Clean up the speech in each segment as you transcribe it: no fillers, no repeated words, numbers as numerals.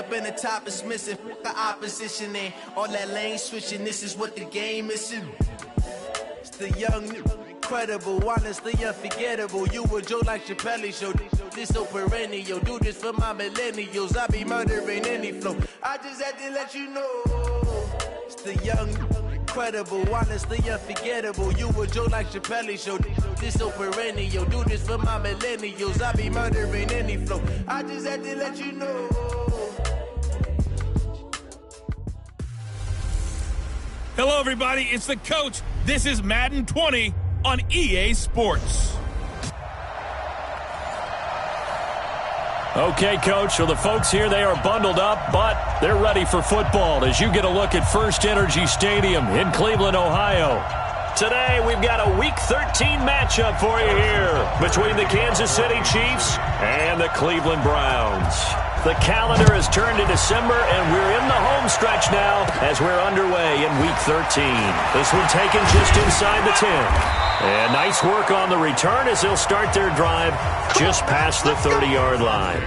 been the top is missing. The opposition and all that lane switching. This is what the game is. It's the young, incredible, honestly unforgettable. You a Joe like Chappelle show. This so perennial. Do this for my millennials. I be murdering any flow. I just had to let you know. It's the young, incredible, honestly unforgettable. You a Joe like Chappelle show. This so perennial. Do this for my millennials. I be murdering any flow. I just had to let you know. Hello, everybody. It's the coach. This is Madden 20 on EA Sports. Okay, Coach, so the folks here, they are bundled up, but they're ready for football as you get a look at First Energy Stadium in Cleveland, Ohio. Today, we've got a Week 13 matchup for you here between the Kansas City Chiefs and the Cleveland Browns. The calendar has turned to December, and we're in the home stretch now as we're underway in Week 13. This one taken just inside the 10. And nice work on the return as they'll start their drive just past the 30-yard line.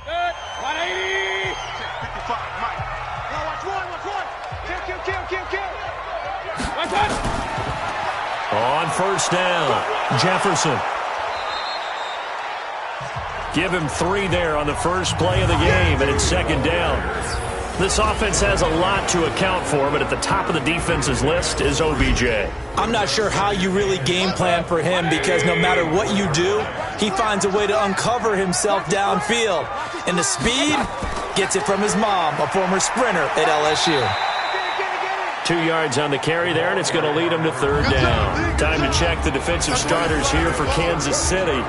Good. 180. 55, Mike. Now watch one. Kill. Watch one. On first down, Jefferson. Give him 3 there on the first play of the game, and it's second down. This offense has a lot to account for, but at the top of the defense's list is OBJ. I'm not sure how you really game plan for him because no matter what you do, he finds a way to uncover himself downfield. And the speed gets it from his mom, a former sprinter at LSU. 2 yards on the carry there, and it's going to lead him to third down. Time to check the defensive starters here for Kansas City.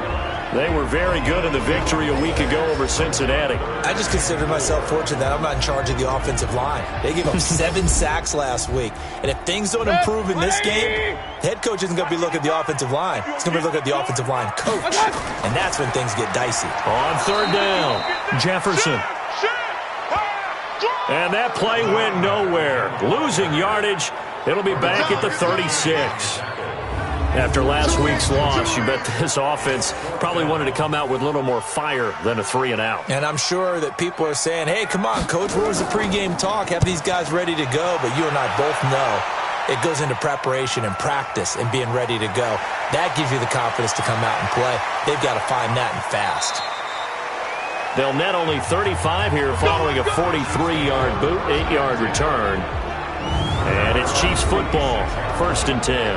They were very good in the victory a week ago over Cincinnati. I just consider myself fortunate that I'm not in charge of the offensive line. They gave up 7 sacks last week. And if things don't improve in this game, the head coach isn't going to be looking at the offensive line. He's going to be looking at the offensive line coach. And that's when things get dicey. On third down, Jefferson. And that play went nowhere. Losing yardage. It'll be back at the 36. After last week's loss, you bet this offense probably wanted to come out with a little more fire than a 3-and-out. And I'm sure that people are saying, hey, come on, Coach, where was the pregame talk? Have these guys ready to go? But you and I both know it goes into preparation and practice and being ready to go. That gives you the confidence to come out and play. They've got to find that and fast. They'll net only 35 here following a 43-yard boot, 8-yard return. And it's Chiefs football, 1st and 10.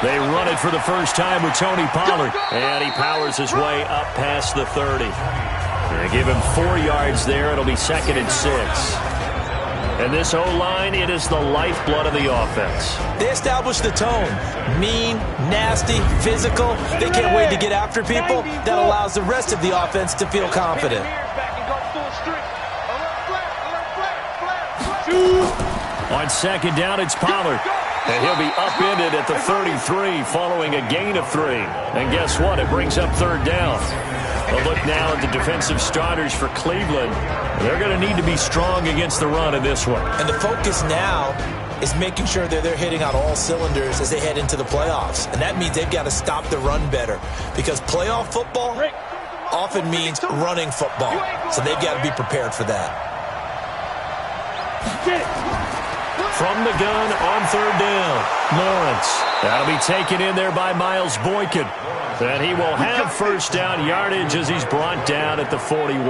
They run it for the first time with Tony Pollard. And he powers his way up past the 30. They give him 4 yards there. It'll be 2nd and 6. And this O-line, it is the lifeblood of the offense. They establish the tone. Mean, nasty, physical. They can't wait to get after people. That allows the rest of the offense to feel confident. On 2nd down, it's Pollard. And he'll be upended at the 33 following a gain of 3. And guess what? It brings up 3rd down. A look now at the defensive starters for Cleveland. They're going to need to be strong against the run in this one. And the focus now is making sure that they're hitting on all cylinders as they head into the playoffs. And that means they've got to stop the run better. Because playoff football often means running football. So they've got to be prepared for that. From the gun on 3rd down, Lawrence. That'll be taken in there by Miles Boykin. And he will have first down yardage as he's brought down at the 41.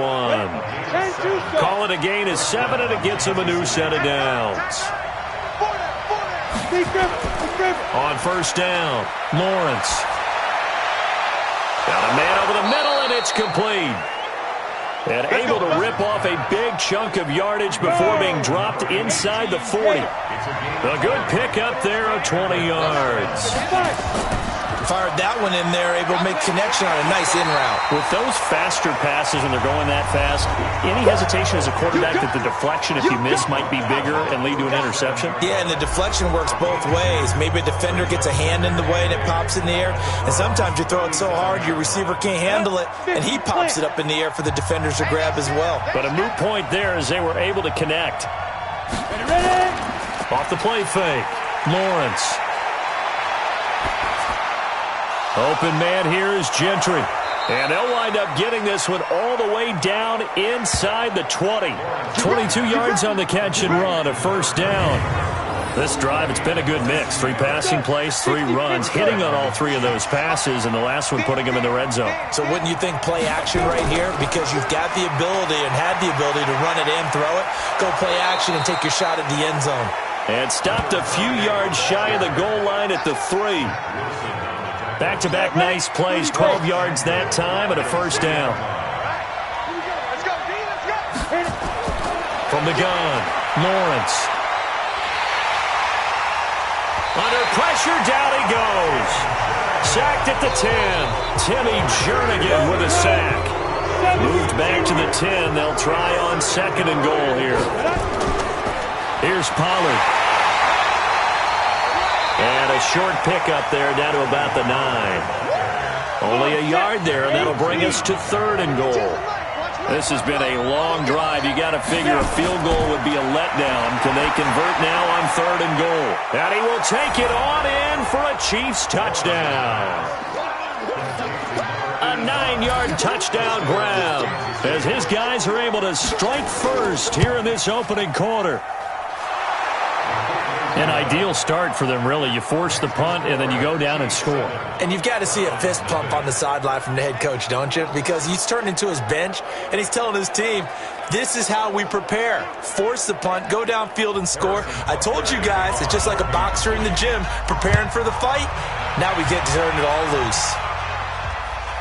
Call it a gain of 7, and it gets him a new set of downs. On 1st down, Lawrence. Got a man over the middle, and it's complete. And able to rip off a big chunk of yardage before being dropped inside the 40. A good pickup there of 20 yards. fired that one in there, able to make connection on a nice in route. With those faster passes when they're going that fast, any hesitation as a quarterback that the deflection, if you miss, might be bigger and lead to an interception? Yeah, and the deflection works both ways. Maybe a defender gets a hand in the way and it pops in the air, and sometimes you throw it so hard your receiver can't handle it, and he pops it up in the air for the defenders to grab as well. But a moot point there as they were able to connect. Off the play fake, Lawrence. Open man here is Gentry. And they'll wind up getting this one all the way down inside the 20. 22 yards on the catch and run, a first down. This drive, it's been a good mix. 3 passing plays, 3 runs, hitting on all 3 of those passes, and the last one putting them in the red zone. So wouldn't you think play action right here? Because you've got the ability and had the ability to run it and throw it. Go play action and take your shot at the end zone. And stopped a few yards shy of the goal line at the 3. Back-to-back nice plays, 12 yards that time, and a first down. From the gun, Lawrence. Under pressure, down he goes. Sacked at the 10. Timmy Jernigan with a sack. Moved back to the 10. They'll try on second and goal here. Here's Pollard. And a short pickup there down to about the 9. Only a yard there, and that'll bring us to third and goal. This has been a long drive. You got to figure a field goal would be a letdown. Can they convert now on third and goal? And he will take it on in for a Chiefs touchdown. A 9-yard touchdown grab as his guys are able to strike first here in this opening quarter. An ideal start for them, really. You force the punt, and then you go down and score. And you've got to see a fist pump on the sideline from the head coach, don't you? Because he's turned into his bench, and he's telling his team, this is how we prepare. Force the punt, go downfield and score. I told you guys, it's just like a boxer in the gym preparing for the fight. Now we get to turn it all loose.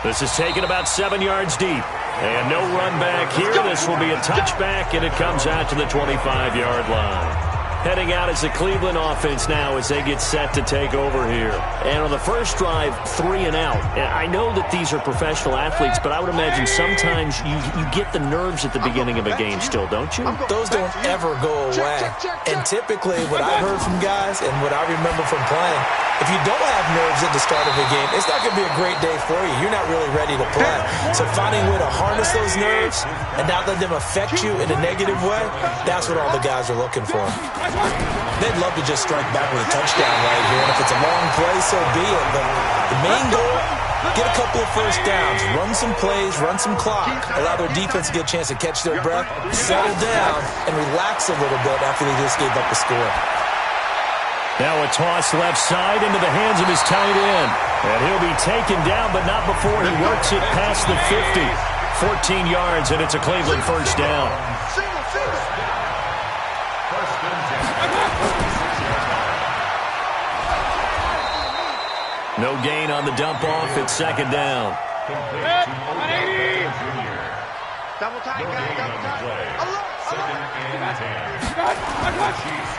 This is taken about 7 yards deep. And no run back here. This will be a touchback, and it comes out to the 25-yard line. Heading out as the Cleveland offense now as they get set to take over here. And on the first drive, 3 and out. And I know that these are professional athletes, but I would imagine sometimes you get the nerves at the beginning of a game still, don't you? Those don't ever go away. And typically what I've heard from guys and what I remember from playing, if you don't have nerves at the start of a game, it's not going to be a great day for you. You're not really ready to play. So finding a way to harness those nerves and not let them affect you in a negative way, that's what all the guys are looking for. They'd love to just strike back with a touchdown right here, and if it's a long play, so be it. But the main goal, get a couple of first downs, run some plays, run some clock, allow their defense to get a chance to catch their breath, settle down, and relax a little bit after they just gave up the score. Now a toss left side into the hands of his tight end. And he'll be taken down, but not before he works it past the 50. 14 yards, and it's a Cleveland first down. No gain on the dump off. It's second down.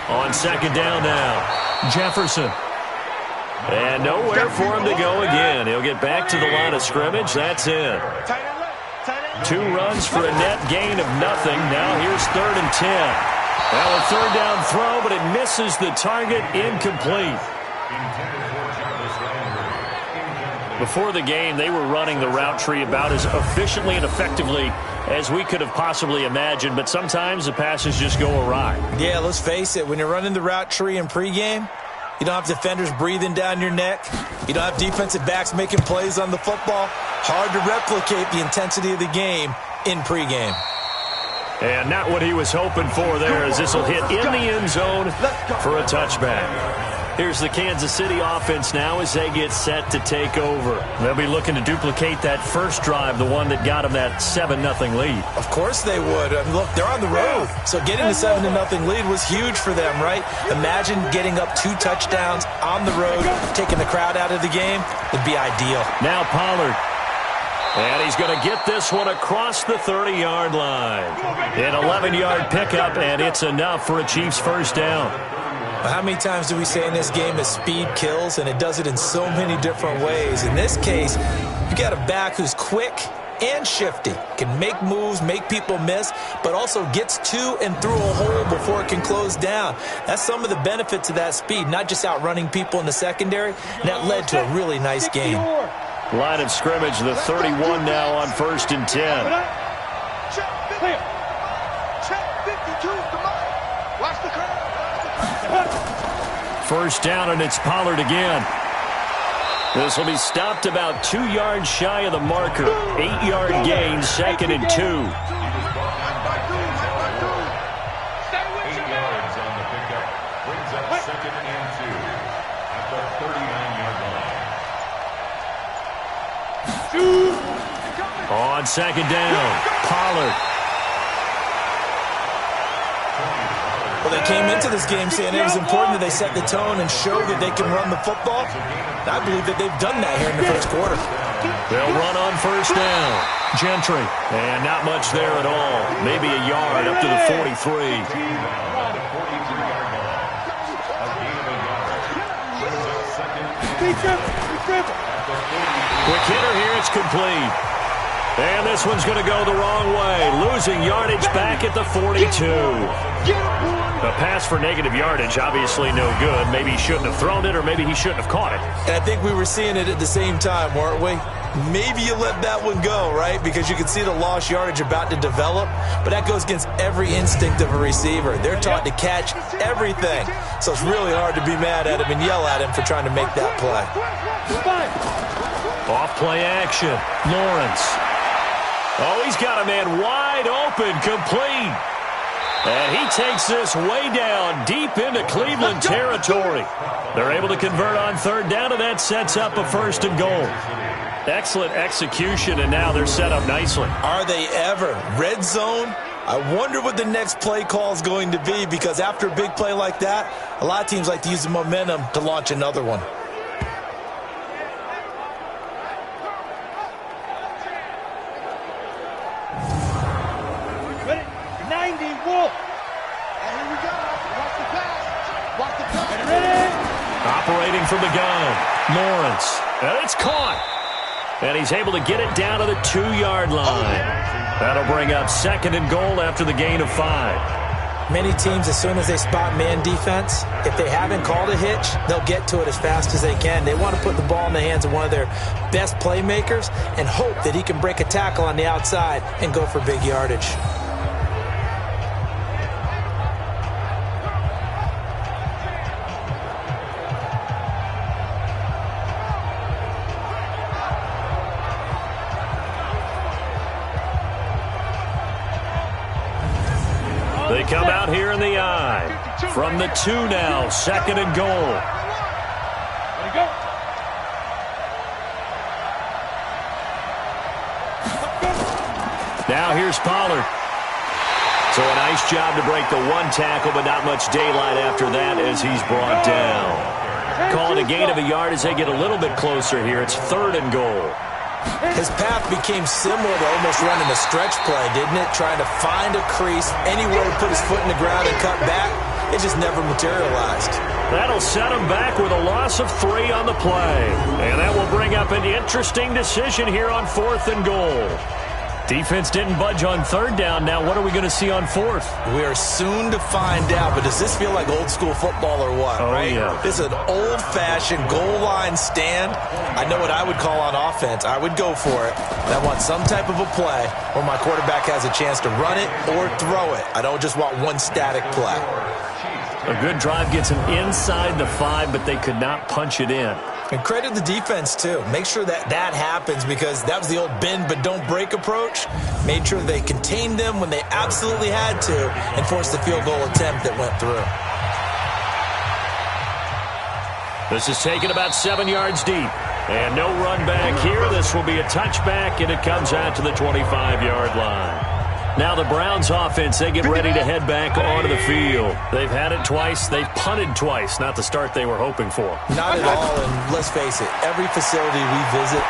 On second down now, Jefferson. And nowhere for him to go again. He'll get back to the line of scrimmage. That's it. 2 runs for a net gain of nothing. Now here's 3rd and 10. Well, a third down throw, but it misses the target. Incomplete. Before the game, they were running the route tree about as efficiently and effectively as we could have possibly imagined, but sometimes the passes just go awry. Yeah, let's face it. When you're running the route tree in pregame, you don't have defenders breathing down your neck. You don't have defensive backs making plays on the football. Hard to replicate the intensity of the game in pregame. And not what he was hoping for there, as this will hit in the end zone for a touchback. Here's the Kansas City offense now as they get set to take over. They'll be looking to duplicate that first drive, the one that got them that 7-0 lead. Of course they would. I mean, look, they're on the road. So getting the 7-0 lead was huge for them, right? Imagine getting up 2 touchdowns on the road, taking the crowd out of the game. Would be ideal. Now Pollard. And he's going to get this one across the 30-yard line. An 11-yard pickup, and it's enough for a Chiefs first down. How many times do we say in this game that speed kills, and it does it in so many different ways? In this case, you got a back who's quick and shifty, can make moves, make people miss, but also gets to and through a hole before it can close down. That's some of the benefits of that speed, not just outrunning people in the secondary, and that led to a really nice game. Line of scrimmage, the 31 now on 1st and 10. First down, and it's Pollard again. This will be stopped about 2 yards shy of the marker. 8-yard gain, 2nd and 2. 8 yards on the pickup. Brings up 2nd and 2 at the 39-yard line. On 2nd down, Pollard. Well, they came into this game saying it was important that they set the tone and show that they can run the football. I believe that they've done that here in the first quarter. They'll run on 1st down. Gentry. And not much there at all. Maybe a yard up to the 43. Quick hitter here. It's complete. And this one's going to go the wrong way. Losing yardage back at the 42. A pass for negative yardage, obviously no good. Maybe he shouldn't have thrown it, or maybe he shouldn't have caught it. And I think we were seeing it at the same time, weren't we? Maybe you let that one go, right? Because you can see the lost yardage about to develop. But that goes against every instinct of a receiver. They're taught to catch everything. So it's really hard to be mad at him and yell at him for trying to make that play. Off play action. Lawrence. Oh, he's got a man wide open, complete. And he takes this way down deep into Cleveland territory. They're able to convert on 3rd down, and that sets up a 1st and goal. Excellent execution, and now they're set up nicely. Are they ever? Red zone? I wonder what the next play call is going to be, because after a big play like that, a lot of teams like to use the momentum to launch another one. Operating from the gun, Lawrence. And it's caught. And he's able to get it down to the 2-yard line. That'll bring up 2nd and goal after the gain of 5. Many teams, as soon as they spot man defense, if they haven't called a hitch, they'll get to it as fast as they can. They want to put the ball in the hands of one of their best playmakers and hope that he can break a tackle on the outside and go for big yardage. They come out here in the I. From the 2 now, 2nd and goal. Now here's Pollard. So a nice job to break the 1 tackle, but not much daylight after that as he's brought down. Call it a gain of a yard as they get a little bit closer here. It's 3rd and goal. His path became similar to almost running a stretch play, didn't it? Trying to find a crease, anywhere to put his foot in the ground and cut back. It just never materialized. That'll set him back with a loss of 3 on the play. And that will bring up an interesting decision here on 4th and goal. Defense didn't budge on 3rd down. Now what are we going to see on 4th? We are soon to find out, but does this feel like old school football or what, right? Yeah. This is an old-fashioned goal line stand. I know what I would call on offense. I would go for it. I want some type of a play where my quarterback has a chance to run it or throw it. I don't just want one static play. A good drive gets him inside the 5, but they could not punch it in. And credit the defense, too. Make sure that that happens, because that was the old bend but don't break approach. Made sure they contained them when they absolutely had to and forced the field goal attempt that went through. This is taken about 7 yards deep. And no run back here. This will be a touchback, and it comes out to the 25-yard line. Now the Browns offense, they get ready to head back onto the field. They've had it twice. They've punted twice. Not the start they were hoping for. Not at all, and let's face it, every facility we visit,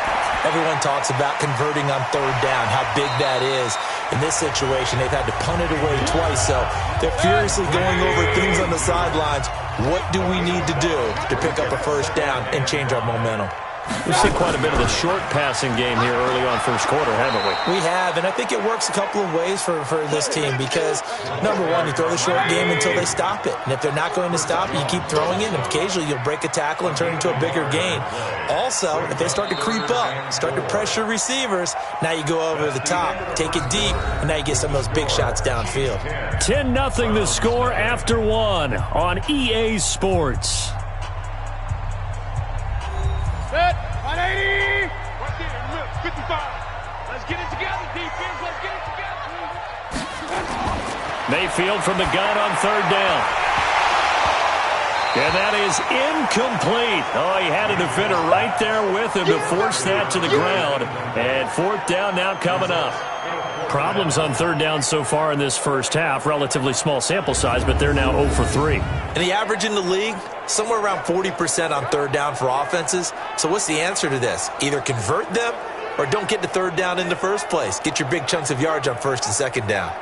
everyone talks about converting on 3rd down, how big that is. In this situation, they've had to punt it away twice, so they're furiously going over things on the sidelines. What do we need to do to pick up a first down and change our momentum? We've seen quite a bit of the short passing game here early on first quarter, haven't we? We have, and I think it works a couple of ways for this team because, number one, you throw the short game until they stop it. And if they're not going to stop it, you keep throwing it, and occasionally you'll break a tackle and turn it into a bigger gain. Also, if they start to creep up, start to pressure receivers, now you go over the top, take it deep, and now you get some of those big shots downfield. 10-0 the score after one on EA Sports. Set, 180. Right there, look, 55. Let's get it together, defense. Let's get it together. Mayfield from the gun on third down. And that is incomplete. Oh, he had a defender right there with him to force that to the ground. And fourth down now coming up. Problems on third down so far in this first half. Relatively small sample size, but they're now 0 for 3. And the average in the league, somewhere around 40% on third down for offenses. So what's the answer to this? Either convert them or don't get to third down in the first place. Get your big chunks of yards on first and second down.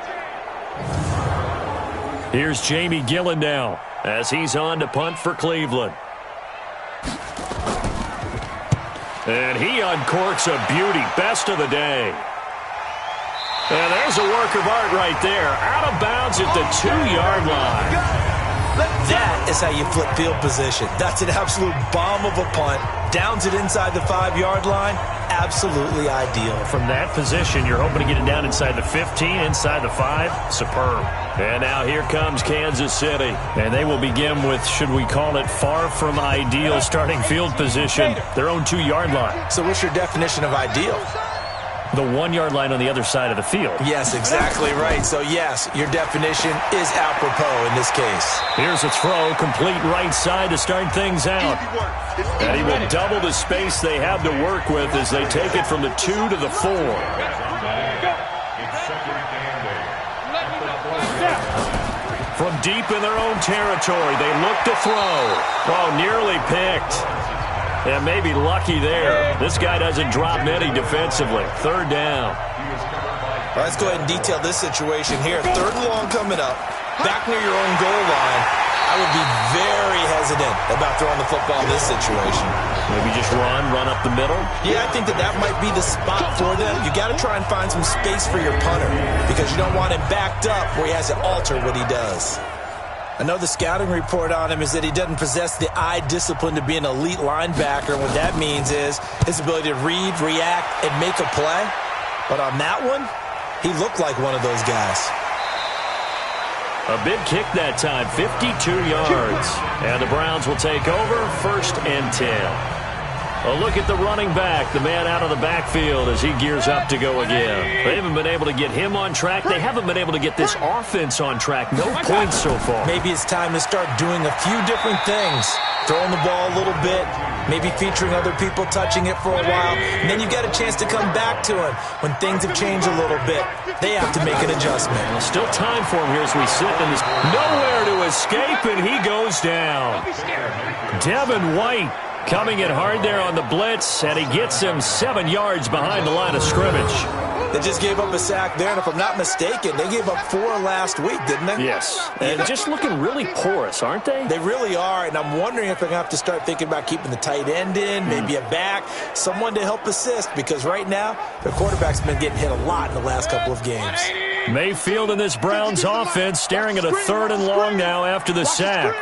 Here's Jamie Gillen now as he's on to punt for Cleveland. And he uncorks a beauty. Best of the day. And there's a work of art right there. Out of bounds at the 2-yard line. That is how you flip field position. That's an absolute bomb of a punt. Downs it inside the 5-yard line. Absolutely ideal. From that position, you're hoping to get it down inside the 15, inside the 5. Superb. And now here comes Kansas City. And they will begin with, should we call it, far from ideal starting field position, their own 2-yard line. So what's your definition of ideal? The 1-yard line on the other side of the field. Yes, exactly right. So, yes, your definition is apropos in this case. Here's a throw, complete right side to start things out. And he will double the space they have to work with as they take it from the 2 to the 4. From deep in their own territory, they look to throw. Oh, nearly picked. And maybe lucky there. This guy doesn't drop many defensively. Third down. All right, let's go ahead and detail this situation here. Third and long coming up. Back near your own goal line. I would be very hesitant about throwing the football in this situation. Maybe just run up the middle? Yeah, I think that might be the spot for them. You got to try and find some space for your punter because you don't want him backed up where he has to alter what he does. I know the scouting report on him is that he doesn't possess the eye discipline to be an elite linebacker. And what that means is his ability to read, react, and make a play. But on that one, he looked like one of those guys. A big kick that time, 52 yards. And the Browns will take over, 1st and 10. A look at the running back, the man out of the backfield as he gears up to go again. They haven't been able to get him on track. They haven't been able to get this offense on track. No points so far. Maybe it's time to start doing a few different things. Throwing the ball a little bit, maybe featuring other people touching it for a while, and then you get a chance to come back to him when things have changed a little bit. They have to make an adjustment. Well, still time for him here as we sit in this. Nowhere to escape, and he goes down. Devin White coming in hard there on the blitz, and he gets him 7 yards behind the line of scrimmage. They just gave up a sack there, and if I'm not mistaken, they gave up 4 last week, didn't they? Yes. And just looking really porous, aren't they? They really are, and I'm wondering if they're going to have to start thinking about keeping the tight end in, maybe a back, someone to help assist, because right now, their quarterback's been getting hit a lot in the last couple of games. Mayfield and this Browns offense staring at a 3rd and long now after the sack.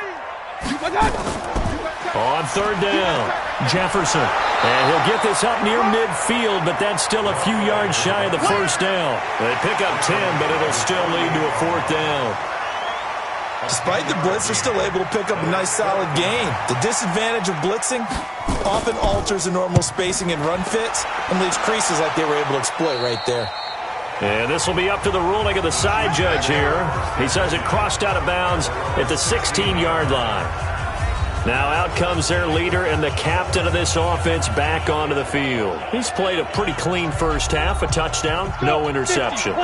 On 3rd down, Jefferson. And he'll get this up near midfield, but that's still a few yards shy of the 1st down. They pick up 10, but it'll still lead to a 4th down. Despite the blitz, they're still able to pick up a nice solid gain. The disadvantage of blitzing often alters the normal spacing and run fits and leaves creases like they were able to exploit right there. And this will be up to the ruling of the side judge here. He says it crossed out of bounds at the 16-yard line. Now out comes their leader and the captain of this offense back onto the field. He's played a pretty clean first half, a touchdown, no interceptions.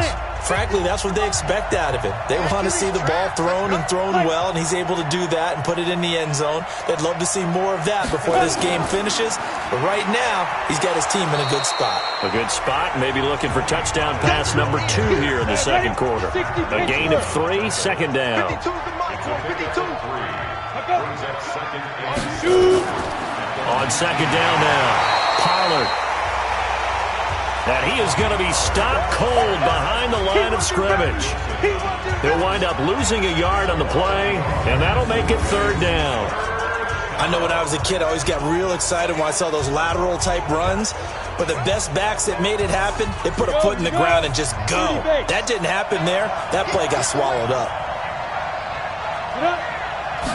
Frankly, that's what they expect out of him. They want to see the ball thrown and thrown well, and he's able to do that and put it in the end zone. They'd love to see more of that before this game finishes. But right now, he's got his team in a good spot. A good spot, maybe looking for touchdown pass number 2 here in the second quarter. A gain of 3, second down. On second down now, Pollard. And he is going to be stopped cold behind the line of scrimmage. He'll wind up losing a yard on the play, and that'll make it third down. I know when I was a kid, I always got real excited when I saw those lateral-type runs. But the best backs that made it happen, they put a foot in the ground and just go. That didn't happen there. That play got swallowed up.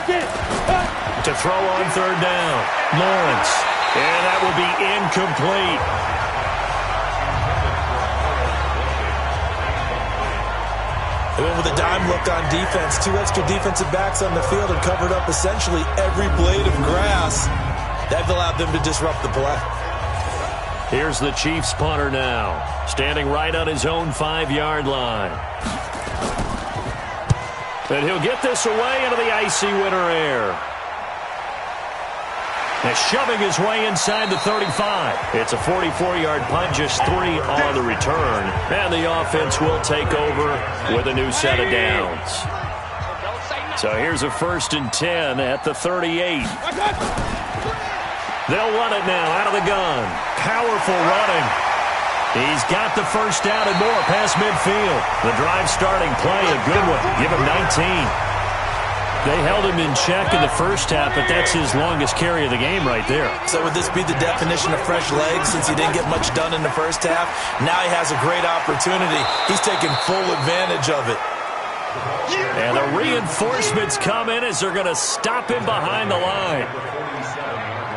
To throw on third down, Lawrence. And that will be incomplete. They went with a dime look on defense. 2 extra defensive backs on the field and covered up essentially every blade of grass. That allowed them to disrupt the play. Here's the Chiefs punter now, standing right on his own 5-yard line. And he'll get this away into the icy winter air. And shoving his way inside the 35. It's a 44-yard punt, just 3 on the return. And the offense will take over with a new set of downs. So here's a 1st and 10 at the 38. They'll run it now out of the gun. Powerful running. He's got the first down and more past midfield. The drive starting play, a good one. Give him 19. They held him in check in the first half, but that's his longest carry of the game right there. So would this be the definition of fresh legs since he didn't get much done in the first half? Now he has a great opportunity. He's taking full advantage of it. And the reinforcements come in as they're going to stop him behind the line.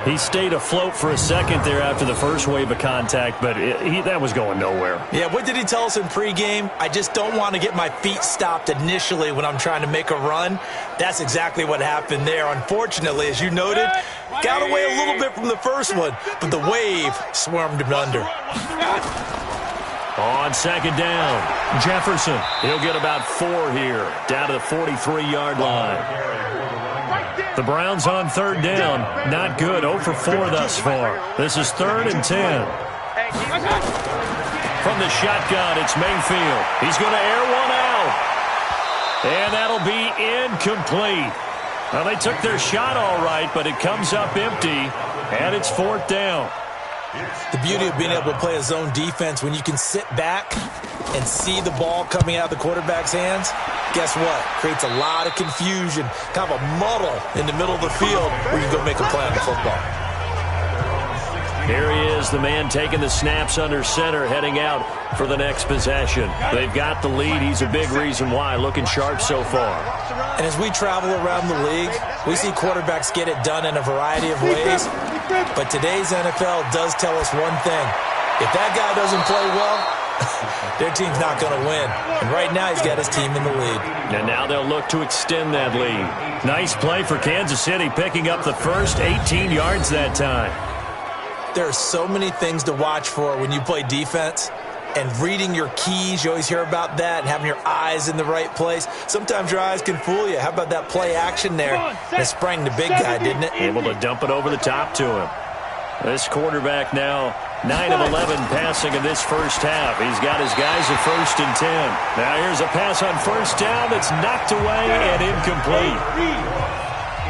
He stayed afloat for a second there after the first wave of contact, but that was going nowhere. Yeah, what did he tell us in pregame? I just don't want to get my feet stopped initially when I'm trying to make a run. That's exactly what happened there. Unfortunately, as you noted, got away a little bit from the first one, but the wave swarmed him under. On second down, Jefferson. He'll get about 4 here, down to the 43-yard line. The Browns on third down. Not good. 0 for 4 thus far. This is 3rd and 10. From the shotgun, it's Mayfield. He's going to air one out. And that'll be incomplete. Well, they took their shot all right, but it comes up empty, and it's 4th down. The beauty of being able to play a zone defense when you can sit back and see the ball coming out of the quarterback's hands, guess what? Creates a lot of confusion, kind of a muddle in the middle of the field where you go make a play on the football. Here he is, the man taking the snaps under center, heading out for the next possession. They've got the lead. He's a big reason why, looking sharp so far. And as we travel around the league, we see quarterbacks get it done in a variety of ways. But today's NFL does tell us one thing. If that guy doesn't play well, their team's not going to win. And right now he's got his team in the lead. And now they'll look to extend that lead. Nice play for Kansas City, picking up the first 18 yards that time. There are so many things to watch for when you play defense. And reading your keys, you always hear about that, and having your eyes in the right place. Sometimes your eyes can fool you. How about that play action there? It sprang the big guy, didn't it? Able to dump it over the top to him. This quarterback now 9 of 11 passing in this first half. He's got his guys at 1st and 10. Now here's a pass on 1st down that's knocked away and incomplete.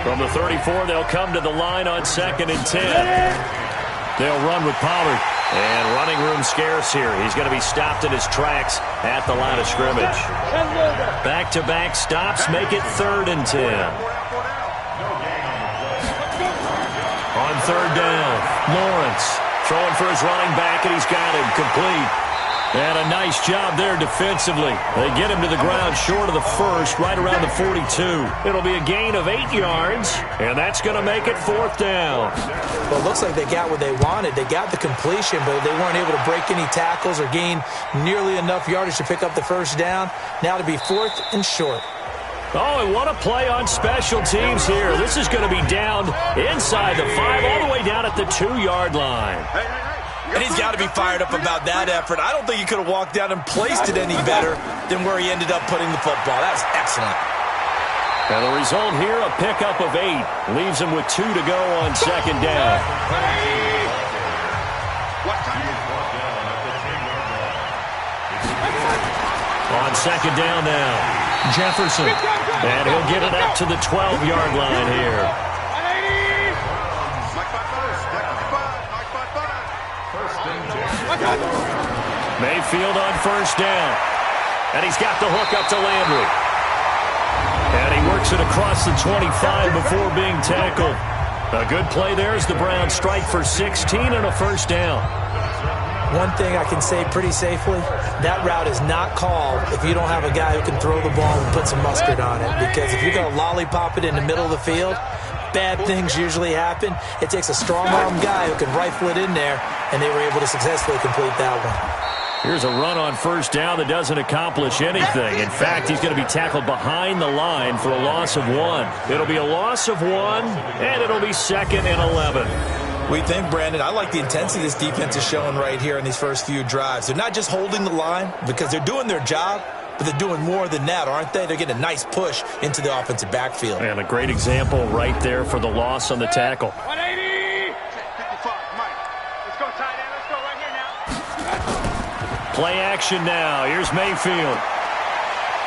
From the 34, they'll come to the line on 2nd and 10. They'll run with Pollard. And running room scarce here. He's going to be stopped in his tracks at the line of scrimmage. Back-to-back stops make it 3rd and 10. On 3rd down, Lawrence throwing for his running back, and he's got him complete. And a nice job there defensively. They get him to the ground short of the first, right around the 42. It'll be a gain of 8 yards, and that's going to make it 4th down. Well, it looks like they got what they wanted. They got the completion, but they weren't able to break any tackles or gain nearly enough yardage to pick up the first down. Now to be 4th and short. Oh, and what a play on special teams here. This is going to be down inside the 5, all the way down at the 2-yard line. And he's got to be fired up about that effort. I don't think he could have walked down and placed it any better than where he ended up putting the football. That was excellent. And the result here, a pickup of 8. Leaves him with 2 to go on second down. On second down now, Jefferson. And he'll get it up to the 12-yard line here. Mayfield on first down. And he's got the hook up to Landry. And he works it across the 25 before being tackled. A good play there as the Browns strike for 16 and a first down. One thing I can say pretty safely, that route is not called if you don't have a guy who can throw the ball and put some mustard on it. Because if you're going to lollipop it in the middle of the field, bad things usually happen. It takes a strong-arm guy who can rifle it in there, and they were able to successfully complete that one. Here's a run on first down that doesn't accomplish anything. In fact, he's going to be tackled behind the line for a loss of 1. It'll be a loss of 1, and it'll be 2nd and 11. We think, Brandon, I like the intensity this defense is showing right here in these first few drives. They're not just holding the line because they're doing their job, but they're doing more than that, aren't they? They're getting a nice push into the offensive backfield. And a great example right there for the loss on the tackle. 180! 55, Mike. Let's go, tight end. Let's go right here now. Play action now. Here's Mayfield.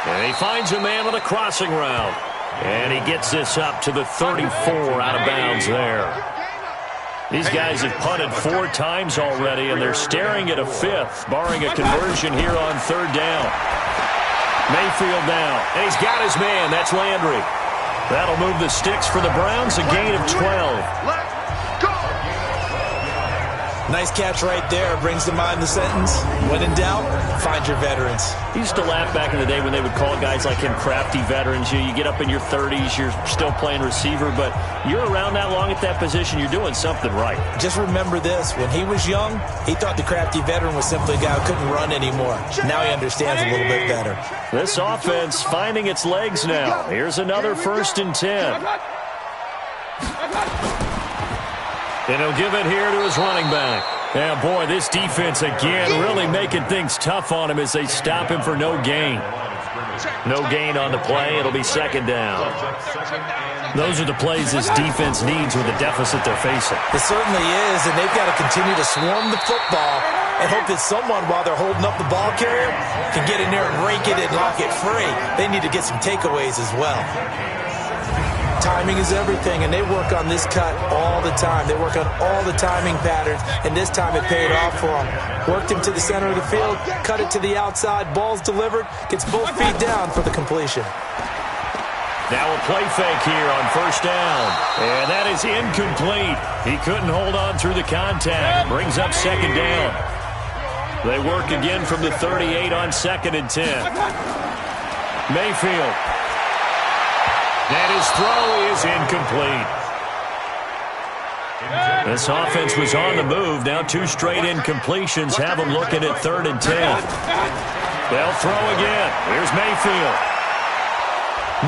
And he finds a man with a crossing route. And he gets this up to the 34 out of bounds there. These guys have punted 4 times already, and they're staring at a 5th, barring a conversion here on third down. Mayfield now, and he's got his man. That's Landry. That'll move the sticks for the Browns, a gain of 12. Nice catch right there. Brings to mind the sentence, when in doubt, find your veterans. He used to laugh back in the day when they would call guys like him crafty veterans. You get up in your 30s, you're still playing receiver, but you're around that long at that position, you're doing something right. Just remember this. When he was young, he thought the crafty veteran was simply a guy who couldn't run anymore. Now he understands a little bit better. This offense finding its legs now. Here's another 1st and 10. And he'll give it here to his running back. Yeah, boy, this defense again really making things tough on him as they stop him for no gain. No gain on the play. It'll be 2nd down. Those are the plays this defense needs with the deficit they're facing. It certainly is, and they've got to continue to swarm the football and hope that someone, while they're holding up the ball carrier, can get in there and rake it and knock it free. They need to get some takeaways as well. Timing is everything, and they work on this cut all the time. They work on all the timing patterns, and this time it paid off for them. Worked him to the center of the field, cut it to the outside, ball's delivered, gets both feet down for the completion. Now a play fake here on first down, and that is incomplete. He couldn't hold on through the contact. Brings up 2nd down. They work again from the 38 on 2nd and 10. Mayfield. And his throw is incomplete. This offense was on the move. Now 2 straight incompletions have them looking at 3rd and 10. They'll throw again. Here's Mayfield.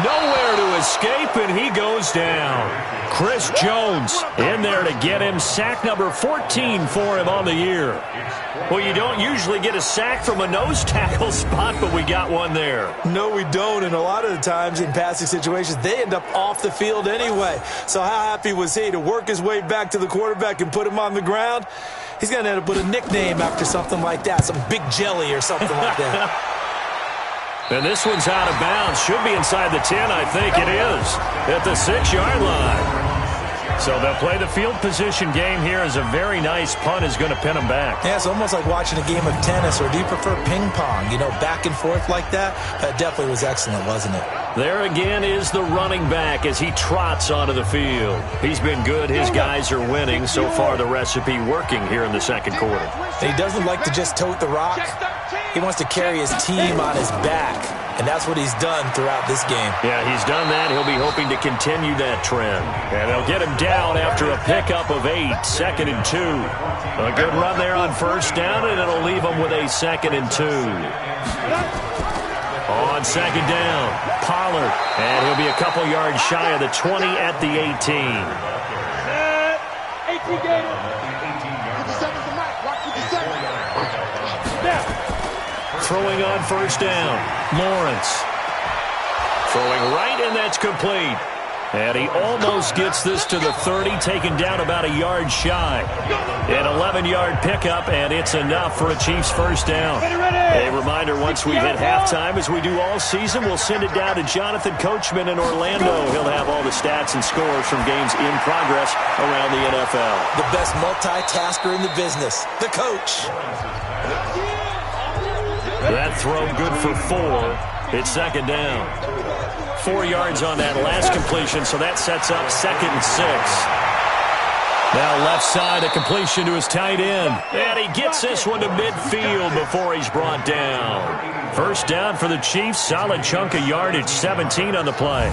Nowhere to escape, and he goes down. Chris Jones in there to get him. Sack number 14 for him on the year. Well, you don't usually get a sack from a nose tackle spot, but we got one there. No, we don't, and a lot of the times in passing situations, they end up off the field anyway. So how happy was he to work his way back to the quarterback and put him on the ground? He's going to end up with a nickname after something like that, some Big Jelly or something like that. And this one's out of bounds. Should be inside the 10, I think it is, at the 6-yard line. So they'll play the field position game here as a very nice punt is going to pin them back. Yeah, it's almost like watching a game of tennis, or do you prefer ping pong? You know, back and forth like that? That definitely was excellent, wasn't it? There again is the running back as he trots onto the field. He's been good. His guys are winning. So far, the recipe working here in the 2nd quarter. And he doesn't like to just tote the rock. He wants to carry his team on his back, and that's what he's done throughout this game. Yeah, he's done that. He'll be hoping to continue that trend. And they'll get him down after a pickup of 8, 2nd and 2. A good run there on first down, and it'll leave him with a 2nd and 2. On On second down, Pollard. And he'll be a couple yards shy of the 20 at the 18. 18 gator. 57's the mic. Watch 57. Throwing on first down, Lawrence. Throwing right, and that's complete. And he almost gets this to the 30, taken down about a yard shy. An 11-yard pickup, and it's enough for a Chiefs first down. A reminder, once we hit halftime, as we do all season, we'll send it down to Jonathan Coachman in Orlando. He'll have all the stats and scores from games in progress around the NFL. The best multitasker in the business, the coach. That throw good for 4. It's second down. 4 yards on that last completion, so that sets up 2nd and 6. Now left side, a completion to his tight end. And he gets this one to midfield before he's brought down. First down for the Chiefs. Solid chunk of yardage, 17 on the play.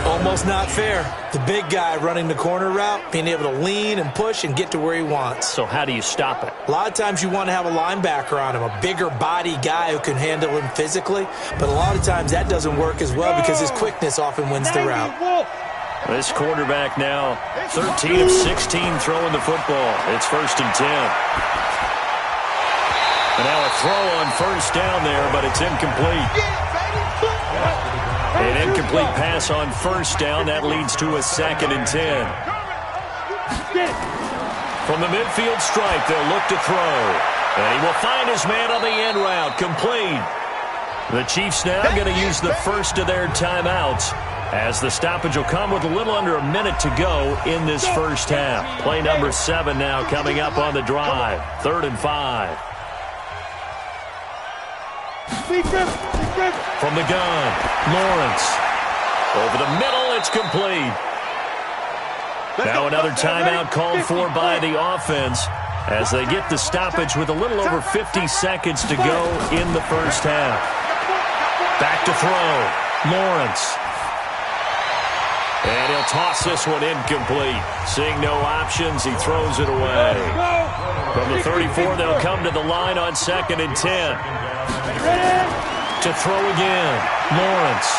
Almost not fair. The big guy running the corner route, being able to lean and push and get to where he wants. So how do you stop it? A lot of times you want to have a linebacker on him, a bigger body guy who can handle him physically. But a lot of times that doesn't work as well because his quickness often wins the route. This quarterback now, 13 of 16 throwing the football. It's 1st and 10. And now a throw on first down there, but it's incomplete. An incomplete pass on first down. That leads to a 2nd and 10. From the midfield stripe, they'll look to throw. And he will find his man on the end route. Complete. The Chiefs now going to use the first of their timeouts, as the stoppage will come with a little under a minute to go in this first half. Play number 7 now coming up on the drive. 3rd and 5. From the gun, Lawrence. Over the middle, it's complete. Now another timeout called for by the offense as they get the stoppage with a little over 50 seconds to go in the first half. Back to throw, Lawrence. And he'll toss this one incomplete. Seeing no options, he throws it away. From the 34, they'll come to the line on 2nd and 10. To throw again, Lawrence.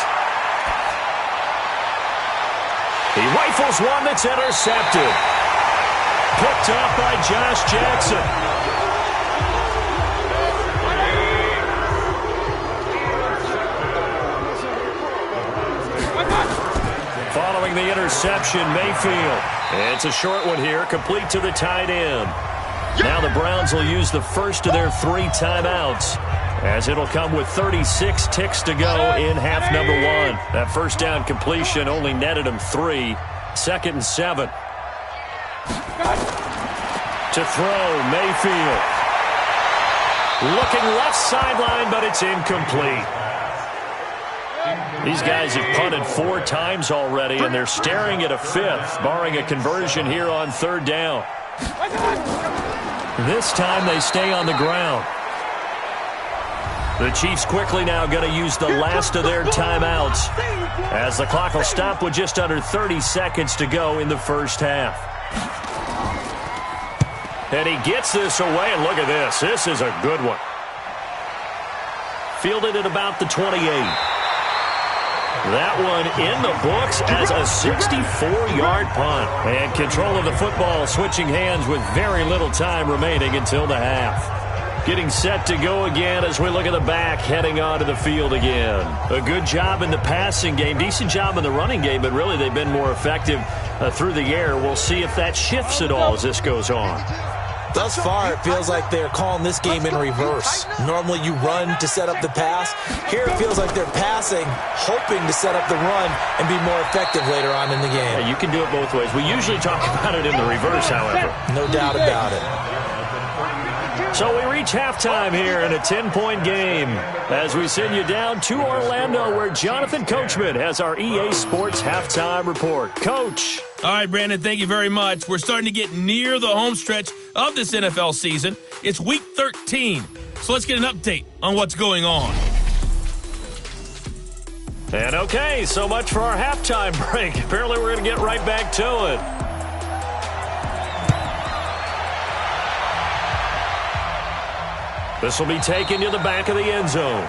He rifles one that's intercepted. Picked up by Josh Jackson. Following the interception, Mayfield. It's a short one here, complete to the tight end. Now the Browns will use the first of their 3 timeouts, as it'll come with 36 ticks to go in half number 1. That first down completion only netted him 3. 2nd and 7. To throw, Mayfield. Looking left sideline, but it's incomplete. These guys have punted 4 times already, and they're staring at a 5th, barring a conversion here on 3rd down. This time they stay on the ground. The Chiefs quickly now going to use the last of their timeouts, as the clock will stop with just under 30 seconds to go in the first half. And he gets this away, and look at this. This is a good one. Fielded at about the 28. That one in the books as a 64-yard punt. And control of the football switching hands with very little time remaining until the half. Getting set to go again as we look at the back, heading onto the field again. A good job in the passing game, decent job in the running game, but really they've been more effective through the air. We'll see if that shifts at all as this goes on. Thus far, it feels like they're calling this game in reverse. Normally you run to set up the pass. Here it feels like they're passing, hoping to set up the run and be more effective later on in the game. Yeah, you can do it both ways. We usually talk about it in the reverse, however. No doubt about it. So we reach halftime here in a 10-point game as we send you down to Orlando, where Jonathan Coachman has our EA Sports halftime report. Coach. All right, Brandon, thank you very much. We're starting to get near the home stretch of this NFL season. It's Week 13, so let's get an update on what's going on. And okay, so much for our halftime break. Apparently we're going to get right back to it. This will be taken to the back of the end zone.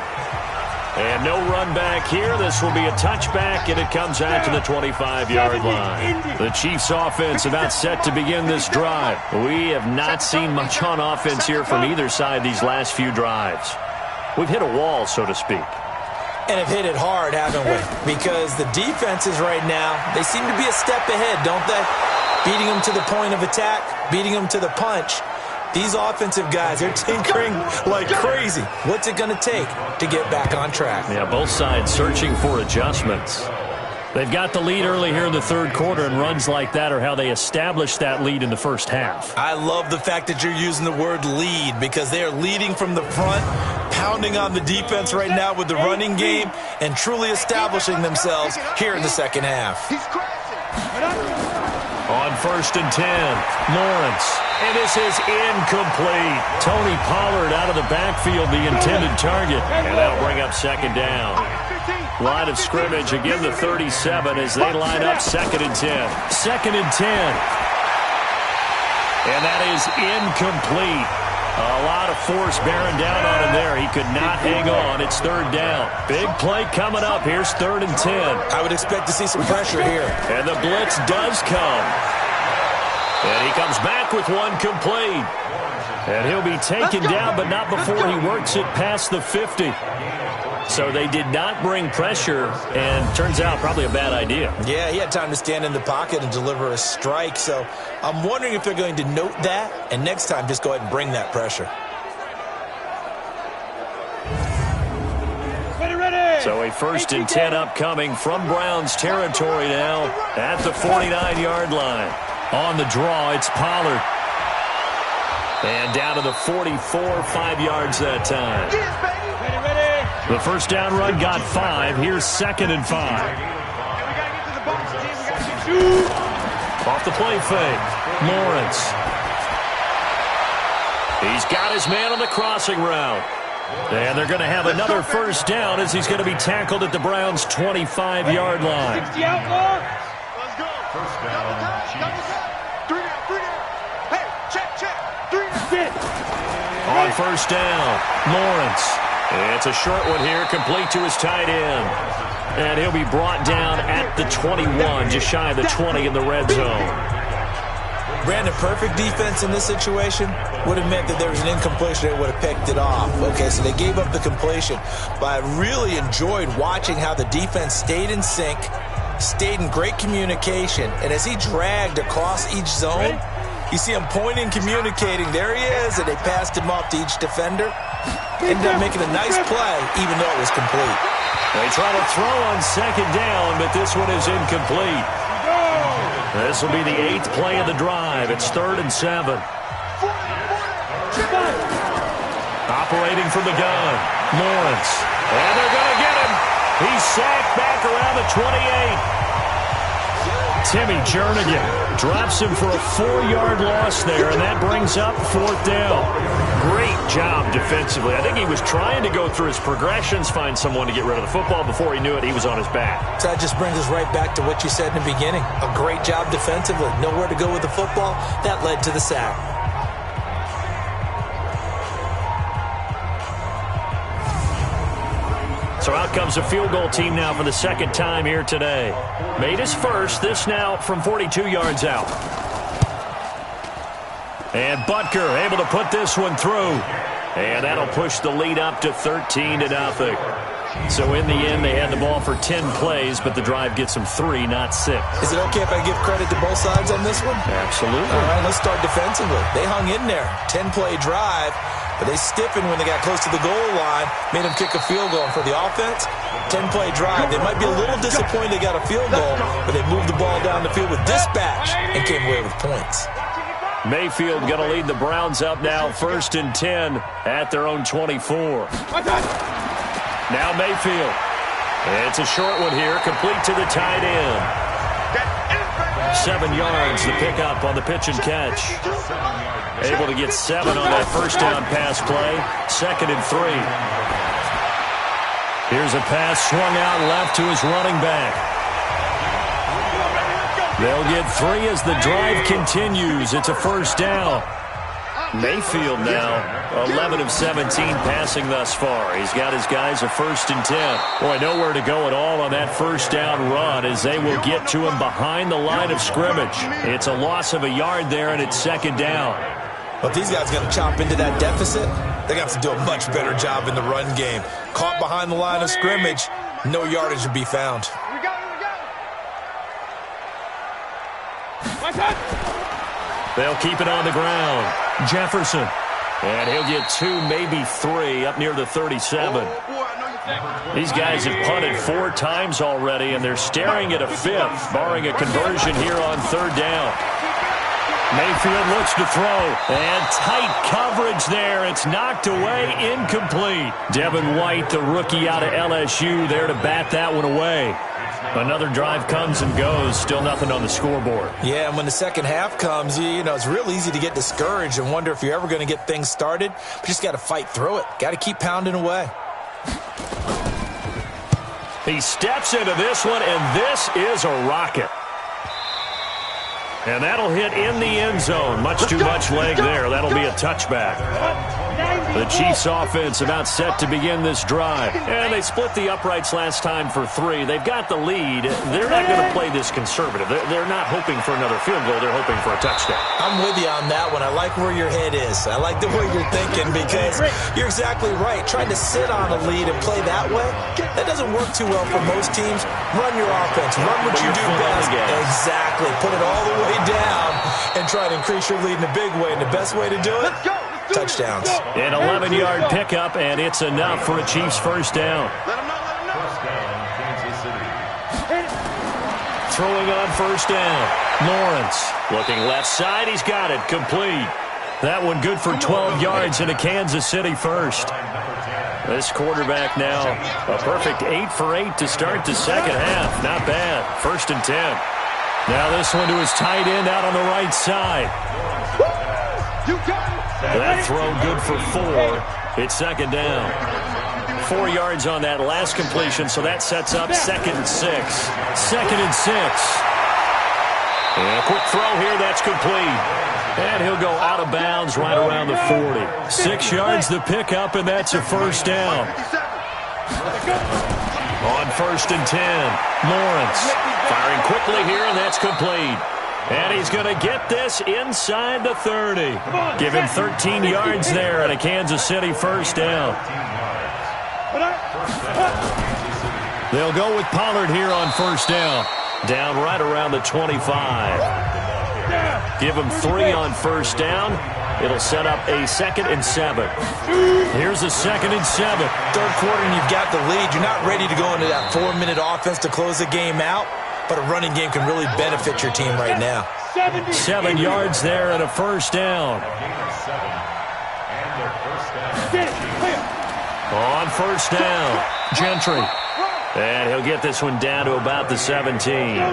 And no run back here. This will be a touchback, and it comes out to the 25-yard line. The Chiefs' offense about set to begin this drive. We have not seen much on offense here from either side these last few drives. We've hit a wall, so to speak. And have hit it hard, haven't we? Because the defenses right now, they seem to be a step ahead, don't they? Beating them to the point of attack, beating them to the punch. These offensive guys, they're tinkering like crazy. What's it going to take to get back on track? Yeah, both sides searching for adjustments. They've got the lead early here in the third quarter, and runs like that are how they established that lead in the first half. I love the fact that you're using the word lead, because they are leading from the front, pounding on the defense right now with the running game, and truly establishing themselves here in the second half. On 1st and 10, Lawrence. And this is incomplete. Tony Pollard out of the backfield, the intended target. And that'll bring up second down. Line of scrimmage, again the 37 as they line up 2nd and 10. 2nd and 10. And that is incomplete. A lot of force bearing down on him there. He could not hang on. It's 3rd down. Big play coming up. Here's 3rd and 10. I would expect to see some pressure here. And the blitz does come. And he comes back with one complete. And he'll be taken down, but not before he works it past the 50. So they did not bring pressure, and turns out probably a bad idea. Yeah, he had time to stand in the pocket and deliver a strike. So I'm wondering if they're going to note that, and next time just go ahead and bring that pressure. So a 1st and 10 upcoming from Browns territory now at the 49-yard line. On the draw, it's Pollard. And down to the 44, 5 yards that time. The first down run got 5. Here's 2nd and 5. Off the play fake. Lawrence. He's got his man on the crossing route. And they're going to have another first down as he's going to be tackled at the Browns' 25-yard line. Let's go. First down, Chiefs. 3 down. Hey, check. 3 down. On first down, Lawrence. It's a short one here, complete to his tight end. And he'll be brought down at the 21, just shy of the 20 in the red zone. Brandon, perfect defense in this situation would have meant that there was an incompletion that would have picked it off. Okay, so they gave up the completion. But I really enjoyed watching how the defense stayed in sync, stayed in great communication, and as he dragged across each zone, you see him pointing, communicating. There he is, and they passed him off to each defender. Ended up making a nice play, even though it was complete. They try to throw on 2nd down, but this one is incomplete. This will be the 8th play of the drive. It's 3rd and 7. Operating from the gun, Lawrence. And they're going to get him. He's sacked back around the 28. Timmy Jernigan drops him for a 4-yard loss there, and that brings up 4th down. Great job defensively. I think he was trying to go through his progressions, find someone to get rid of the football. Before he knew it, he was on his back. So that just brings us right back to what you said in the beginning. A great job defensively. Nowhere to go with the football. That led to the sack. So out comes a field goal team now for the 2nd time here today. Made his first, this now from 42 yards out. And Butker able to put this one through. And that'll push the lead up to 13-0. So in the end, they had the ball for 10 plays, but the drive gets them 3, not 6. Is it okay if I give credit to both sides on this one? Absolutely. All right, let's start defensively. They hung in there. 10-play drive. But they stiffened when they got close to the goal line, made them kick a field goal. And for the offense, 10-play drive. They might be a little disappointed they got a field goal, but they moved the ball down the field with dispatch and came away with points. Mayfield going to lead the Browns up now, 1st and 10 at their own 24. Now Mayfield. It's a short one here, complete to the tight end. 7 yards, the pickup on the pitch and catch. Able to get 7 on that first down pass play. 2nd and 3. Here's a pass swung out left to his running back. They'll get 3 as the drive continues. It's a first down. Mayfield now, 11 of 17 passing thus far. He's got his guys a 1st and 10. Boy, nowhere to go at all on that first down run as they will get to him behind the line of scrimmage. It's a loss of a yard there, and it's 2nd down. Well, if these guys are going to chop into that deficit, they're going to have to do a much better job in the run game. Caught behind the line of scrimmage, no yardage to be found. They'll keep it on the ground. Jefferson. And he'll get 2, maybe 3 up near the 37. These guys have punted 4 times already, and they're staring at a 5th, barring a conversion here on 3rd down. Mayfield looks to throw, and tight coverage there. It's knocked away, incomplete. Devin White, the rookie out of LSU, there to bat that one away. Another drive comes and goes, still nothing on the scoreboard. Yeah, and when the second half comes, you know, it's real easy to get discouraged and wonder if you're ever going to get things started. But you just got to fight through it. Got to keep pounding away. He steps into this one, and this is a rocket. And that'll hit in the end zone. Much too much leg there. That'll be a touchback. The Chiefs offense about set to begin this drive. And they split the uprights last time for 3. They've got the lead. They're not going to play this conservative. They're not hoping for another field goal. They're hoping for a touchdown. I'm with you on that one. I like where your head is. I like the way you're thinking because you're exactly right. Trying to sit on a lead and play that way, that doesn't work too well for most teams. Run your offense. Run what you do best. Exactly. Put it all the way down and try to increase your lead in a big way. And the best way to do it, touchdowns. An 11-yard pickup, and it's enough for a Chiefs 1st down. Throwing on 1st down. Lawrence looking left side. He's got it. Complete. That one good for 12 yards in a Kansas City 1st. This quarterback now a perfect 8 for 8 to start the second half. Not bad. 1st and 10. Now this one to his tight end out on the right side. That throw good for 4. It's 2nd down. 4 yards on that last completion, so that sets up 2nd and 6. 2nd and 6. And a quick throw here, that's complete. And he'll go out of bounds right around the 40. 6 yards the pickup, and that's a 1st down. On 1st and 10, Lawrence firing quickly here, and that's complete. And he's going to get this inside the 30. Give him 13 yards there and a Kansas City 1st down. They'll go with Pollard here on 1st down. Down right around the 25. Give him 3 on 1st down. It'll set up a 2nd and 7. Here's a 2nd and 7. Third quarter and you've got the lead. You're not ready to go into that 4-minute offense to close the game out. But a running game can really benefit your team right now. 7 yards there and a 1st down. On 1st down, Gentry. And he'll get this one down to about the 17.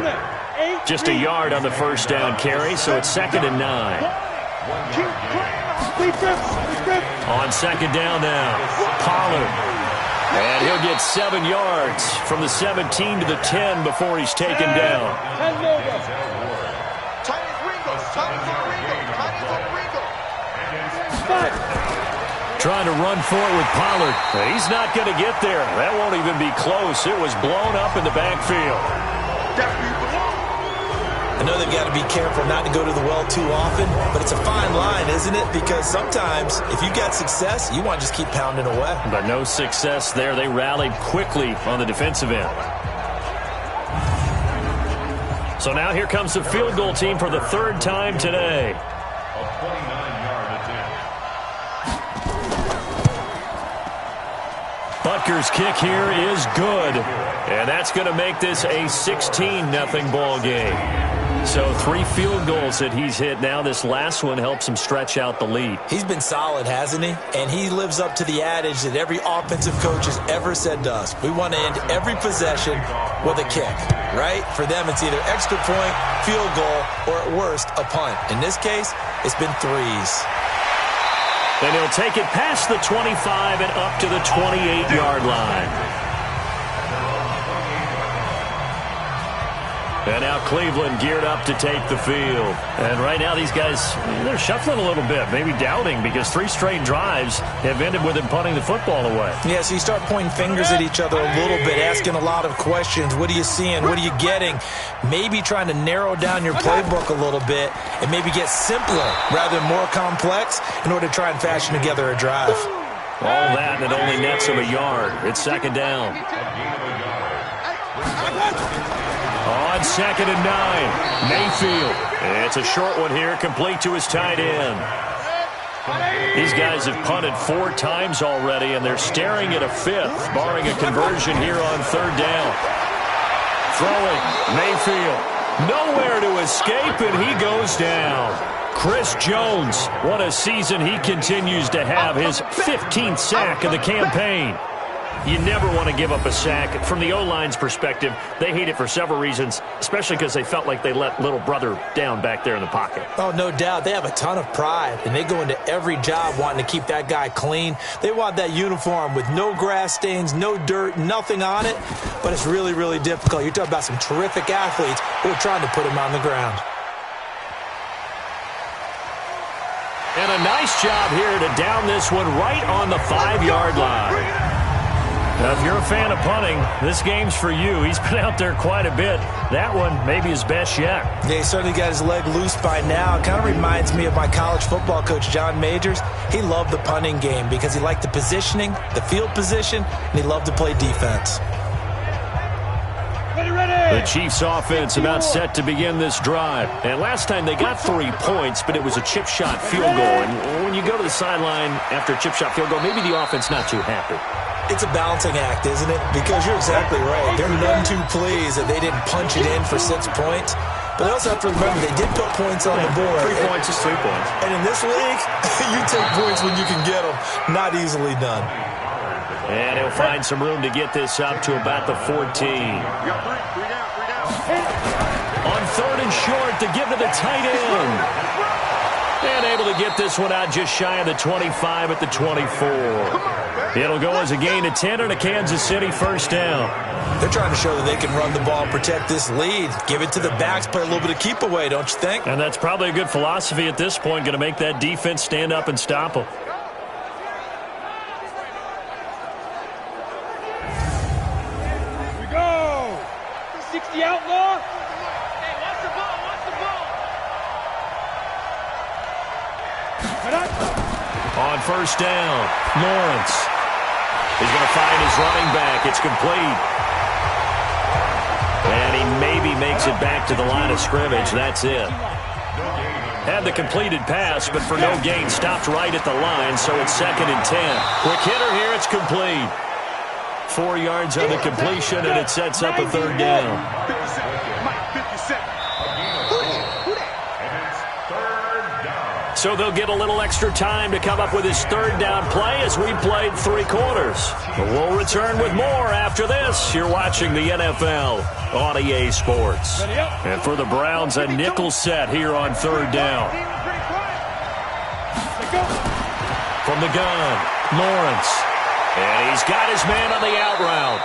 Just a yard on the 1st down carry, so it's 2nd and 9. On 2nd down now, Pollard. And he'll get 7 yards from the 17 to the 10 before he's taken down. Trying to run for it with Pollard. He's not going to get there. That won't even be close. It was blown up in the backfield. I know they've got to be careful not to go to the well too often, but it's a fine line, isn't it? Because sometimes if you got success, you want to just keep pounding away. But no success there. They rallied quickly on the defensive end. So now here comes the field goal team for the 3rd time today. Butker's kick here is good. And that's going to make this a 16-0 ball game. So 3 field goals that he's hit now. This last one helps him stretch out the lead. He's been solid, hasn't he? And he lives up to the adage that every offensive coach has ever said to us. We want to end every possession with a kick, right? For them, it's either extra point, field goal, or at worst, a punt. In this case, it's been 3s. And he'll take it past the 25 and up to the 28-yard line. And now Cleveland geared up to take the field. And right now these guys, they're shuffling a little bit, maybe doubting, because 3 straight drives have ended with them punting the football away. Yeah, so you start pointing fingers at each other a little bit, asking a lot of questions. What are you seeing? What are you getting? Maybe trying to narrow down your playbook a little bit and maybe get simpler rather than more complex in order to try and fashion together a drive. All that, and it only nets him a yard. It's 2nd down. On 2nd and 9, Mayfield. It's a short one here, complete to his tight end. These guys have punted 4 times already, and they're staring at a 5th, barring a conversion here on 3rd down. Throwing, Mayfield. Nowhere to escape, and he goes down. Chris Jones, what a season he continues to have, his 15th sack of the campaign. You never want to give up a sack. From the O-line's perspective, they hate it for several reasons, especially because they felt like they let little brother down back there in the pocket. Oh, no doubt. They have a ton of pride, and they go into every job wanting to keep that guy clean. They want that uniform with no grass stains, no dirt, nothing on it, but it's really, really difficult. You're talking about some terrific athletes who are trying to put him on the ground. And a nice job here to down this one right on the 5-yard line. Now, if you're a fan of punting, this game's for you. He's been out there quite a bit. That one maybe his best yet. Yeah, he certainly got his leg loose by now. It kind of reminds me of my college football coach, John Majors. He loved the punting game because he liked the positioning, the field position, and he loved to play defense. The Chiefs offense about set to begin this drive. And last time they got 3 points, but it was a chip shot field goal. And when you go to the sideline after a chip shot field goal, maybe the offense not too happy. It's a balancing act, isn't it? Because you're exactly right. They're none too pleased that they didn't punch it in for 6 points. But they also have to remember they did put points on the board. 3 points is 3 points. And in this league, you take points when you can get them. Not easily done. And he'll find some room to get this up to about the 14. On 3rd and short to give to the tight end. And able to get this one out just shy of the 25 at the 24. It'll go as a gain of 10 and a Kansas City 1st down. They're trying to show that they can run the ball and protect this lead. Give it to the backs, play a little bit of keep away, don't you think? And that's probably a good philosophy at this point, going to make that defense stand up and stop them. Here we go. 60 outlaw. Hey, watch the ball, watch the ball. On 1st down, Lawrence is going to find his running back. It's complete. And he maybe makes it back to the line of scrimmage. That's it. Had the completed pass, but for no gain, stopped right at the line, so it's 2nd and 10. Quick hitter here, it's complete. 4 yards on the completion, and it sets up a 3rd down. So they'll get a little extra time to come up with his 3rd down play as we played 3 quarters. But we'll return with more after this. You're watching the NFL on EA Sports. And for the Browns, a nickel set here on 3rd down. From the gun, Lawrence. And he's got his man on the out route.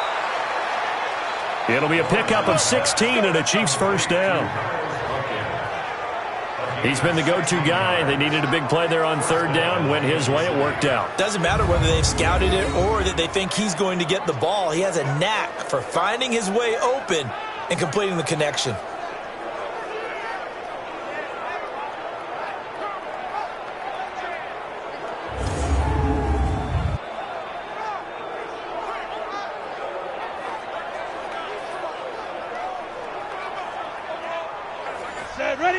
It'll be a pickup of 16 and a Chiefs 1st down. He's been the go-to guy. They needed a big play there on 3rd down. Went his way. It worked out. Doesn't matter whether they've scouted it or that they think he's going to get the ball. He has a knack for finding his way open and completing the connection.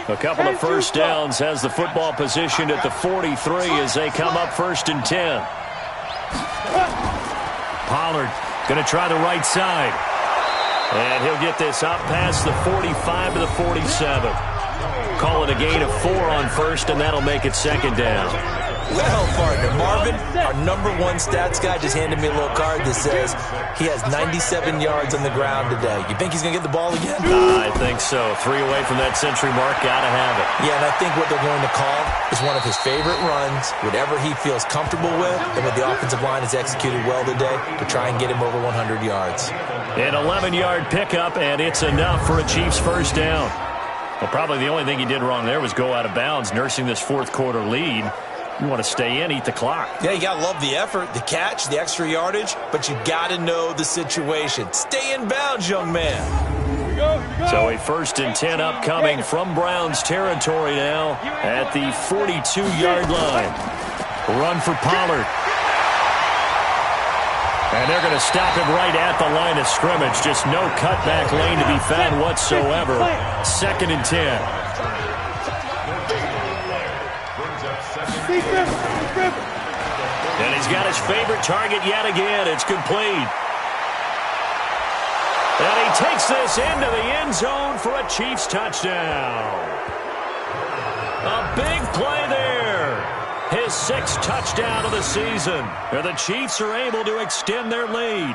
A couple of 1st downs has the football positioned at the 43 as they come up 1st and 10. Pollard going to try the right side. And he'll get this up past the 45 to the 47. Call it a gain of 4 on 1st, and that'll make it 2nd down. Well, partner, Marvin, our #1 stats guy, just handed me a little card that says he has 97 yards on the ground today. You think he's going to get the ball again? I think so. 3 away from that century mark. Got to have it. Yeah, and I think what they're going to call is one of his favorite runs, whatever he feels comfortable with, and what the offensive line has executed well today to try and get him over 100 yards. An 11-yard pickup, and it's enough for a Chiefs first down. Well, probably the only thing he did wrong there was go out of bounds, nursing this fourth-quarter lead. You want to stay in, eat the clock. Yeah, you got to love the effort, the catch, the extra yardage, but you got to know the situation. Stay in bounds, young man. Here we go. So a 1st and 10 upcoming from Browns territory now at the 42-yard line. Run for Pollard. And they're going to stop him right at the line of scrimmage. Just no cutback lane to be found whatsoever. 2nd and 10. And he's got his favorite target yet again. It's complete. And he takes this into the end zone for a Chiefs touchdown. A big play there. His 6th touchdown of the season. And the Chiefs are able to extend their lead.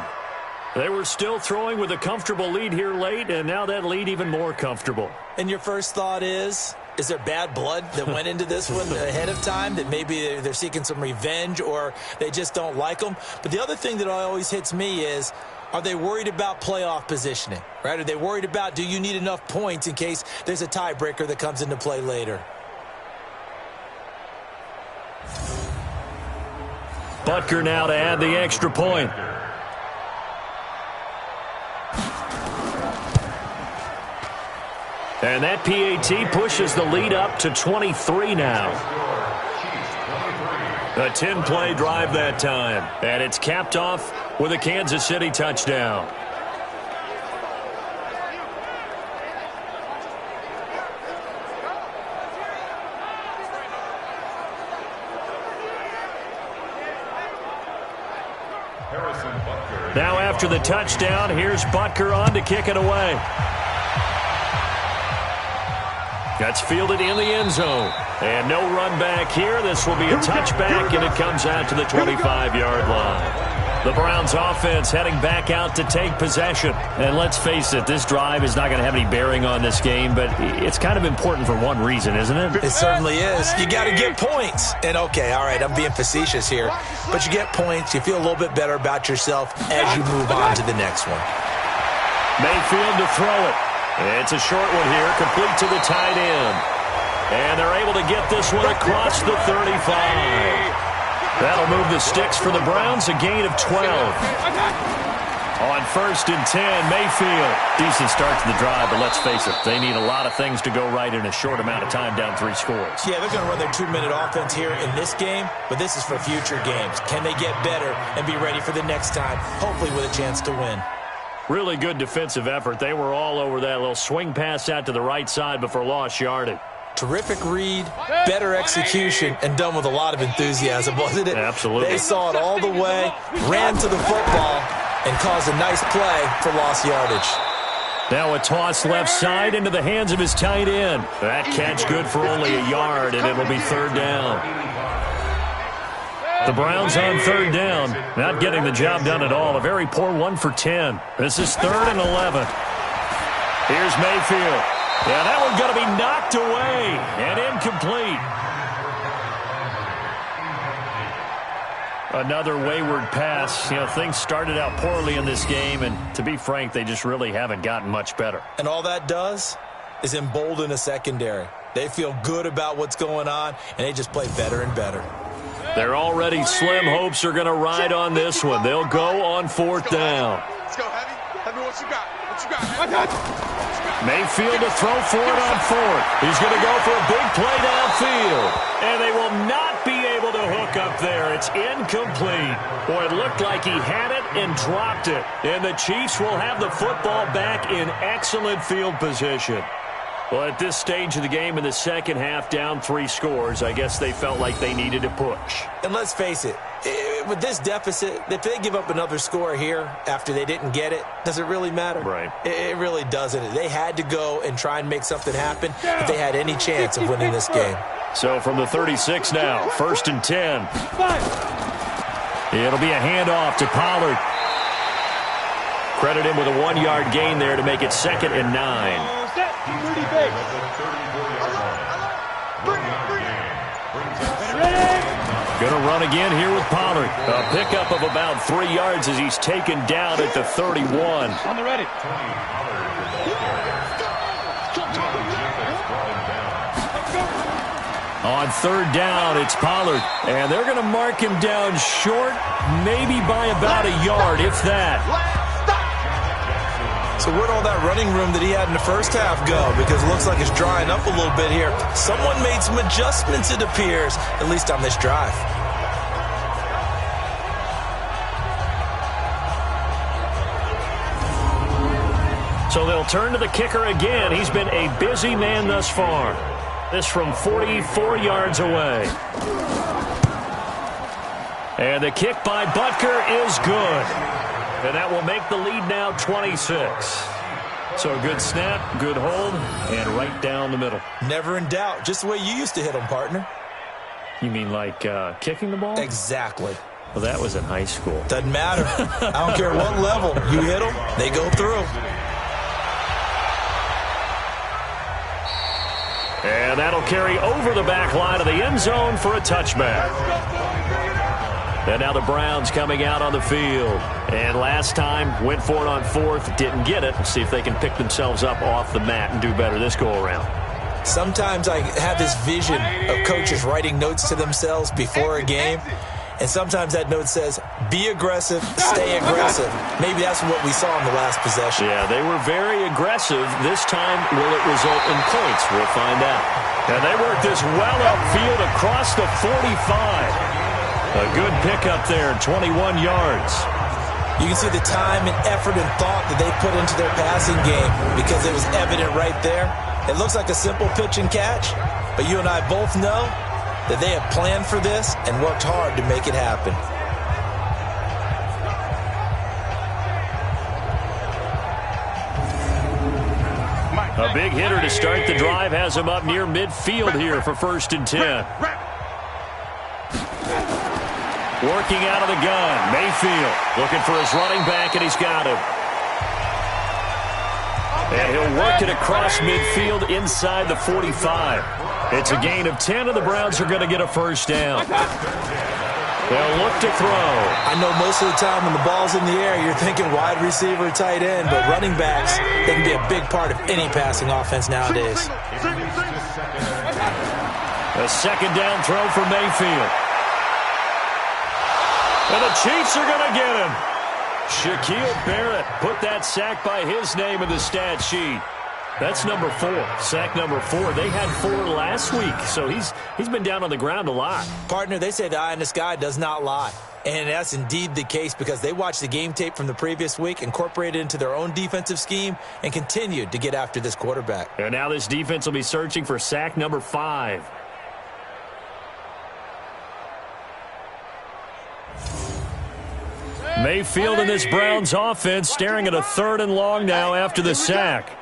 They were still throwing with a comfortable lead here late, and now that lead even more comfortable. And your first thought is there bad blood that went into this one ahead of time, that maybe they're seeking some revenge or they just don't like them? But the other thing that always hits me is, are they worried about playoff positioning, right? Are they worried about, do you need enough points in case there's a tiebreaker that comes into play later? Butker now to add the extra point. And that PAT pushes the lead up to 23 now. A 10-play drive that time. And it's capped off with a Kansas City touchdown. Now after the touchdown, here's Butker on to kick it away. That's fielded in the end zone. And no run back here. This will be a touchback, and it comes out to the 25-yard line. The Browns offense heading back out to take possession. And let's face it, this drive is not going to have any bearing on this game, but it's kind of important for one reason, isn't it? It certainly is. You got to get points. And okay, all right, I'm being facetious here, but you get points, you feel a little bit better about yourself as you move on to the next one. Mayfield to throw it. It's a short one here, complete to the tight end. And they're able to get this one across the 35. That'll move the sticks for the Browns, a gain of 12. On 1st and 10, Mayfield. Decent start to the drive, but let's face it, they need a lot of things to go right in a short amount of time, down 3 scores. Yeah, they're going to run their 2-minute offense here in this game, but this is for future games. Can they get better and be ready for the next time, hopefully with a chance to win? Really good defensive effort. They were all over that little swing pass out to the right side before lost yardage. Terrific read, better execution, and done with a lot of enthusiasm, wasn't it? Absolutely. They saw it all the way, ran to the football, and caused a nice play for lost yardage. Now a toss left side into the hands of his tight end. That catch good for only a yard, and it'll be 3rd down. The Browns on 3rd down, not getting the job done at all. A very poor 1 for 10. This is 3rd and 11. Here's Mayfield. Yeah, that one's going to be knocked away and incomplete. Another wayward pass. You know, things started out poorly in this game, and to be frank, they just really haven't gotten much better. And all that does is embolden a secondary. They feel good about what's going on, and they just play better and better. Their already slim hopes are going to ride on this one. They'll go on 4th down. Let's go, Heavy. Heavy, what you got? What you got? Mayfield to throw for it on 4th. He's going to go for a big play downfield. And they will not be able to hook up there. It's incomplete. Boy, it looked like he had it and dropped it. And the Chiefs will have the football back in excellent field position. Well, at this stage of the game in the second half, down 3 scores, I guess they felt like they needed to push. And let's face it, with this deficit, if they give up another score here after they didn't get it, does it really matter? Right. It really doesn't. They had to go and try and make something happen if they had any chance of winning this game. So from the 36 now, 1st and 10. It'll be a handoff to Pollard. Credit him with a 1-yard gain there to make it 2nd and 9. Going to run again here with Pollard. A pickup of about 3 yards as he's taken down at the 31. On the ready. On third down, it's Pollard. And they're going to mark him down short, maybe by about a yard, if that. So where'd all that running room that he had in the first half go? Because it looks like it's drying up a little bit here. Someone made some adjustments, it appears, at least on this drive. So they'll turn to the kicker again. He's been a busy man thus far. This from 44 yards away. And the kick by Butker is good. And that will make the lead now 26. So a good snap, good hold, and right down the middle. Never in doubt. Just the way you used to hit them, partner. You mean like kicking the ball? Exactly. Well, that was in high school. Doesn't matter. I don't care what level. You hit them, they go through. And that'll carry over the back line of the end zone for a touchback. And now the Browns coming out on the field. And last time, went for it on fourth, didn't get it. See if they can pick themselves up off the mat and do better this go-around. Sometimes I have this vision of coaches writing notes to themselves before a game. And sometimes that note says, be aggressive, stay aggressive. Maybe that's what we saw in the last possession. Yeah, they were very aggressive. This time, will it result in points? We'll find out. And they work this well upfield across the 45. A good pickup there, 21 yards. You can see the time and effort and thought that they put into their passing game because it was evident right there. It looks like a simple pitch and catch, but you and I both know that they have planned for this and worked hard to make it happen. A big hitter to start the drive has him up near midfield here for 1st and 10. Working out of the gun, Mayfield looking for his running back, and he's got him. And he'll work it across midfield inside the 45. It's a gain of 10, and the Browns are going to get a first down. They'll look to throw. I know most of the time when the ball's in the air, you're thinking wide receiver, tight end, but running backs, they can be a big part of any passing offense nowadays. A second down throw for Mayfield. And the Chiefs are going to get him. Shaquille Barrett put that sack by his name in the stat sheet. That's number 4, sack number 4. They had 4 last week, so he's been down on the ground a lot. Partner, they say the eye in the sky does not lie. And that's indeed the case because they watched the game tape from the previous week, incorporated it into their own defensive scheme, and continued to get after this quarterback. And now this defense will be searching for sack number 5. Mayfield in this Browns offense staring at a 3rd and long now after the sack.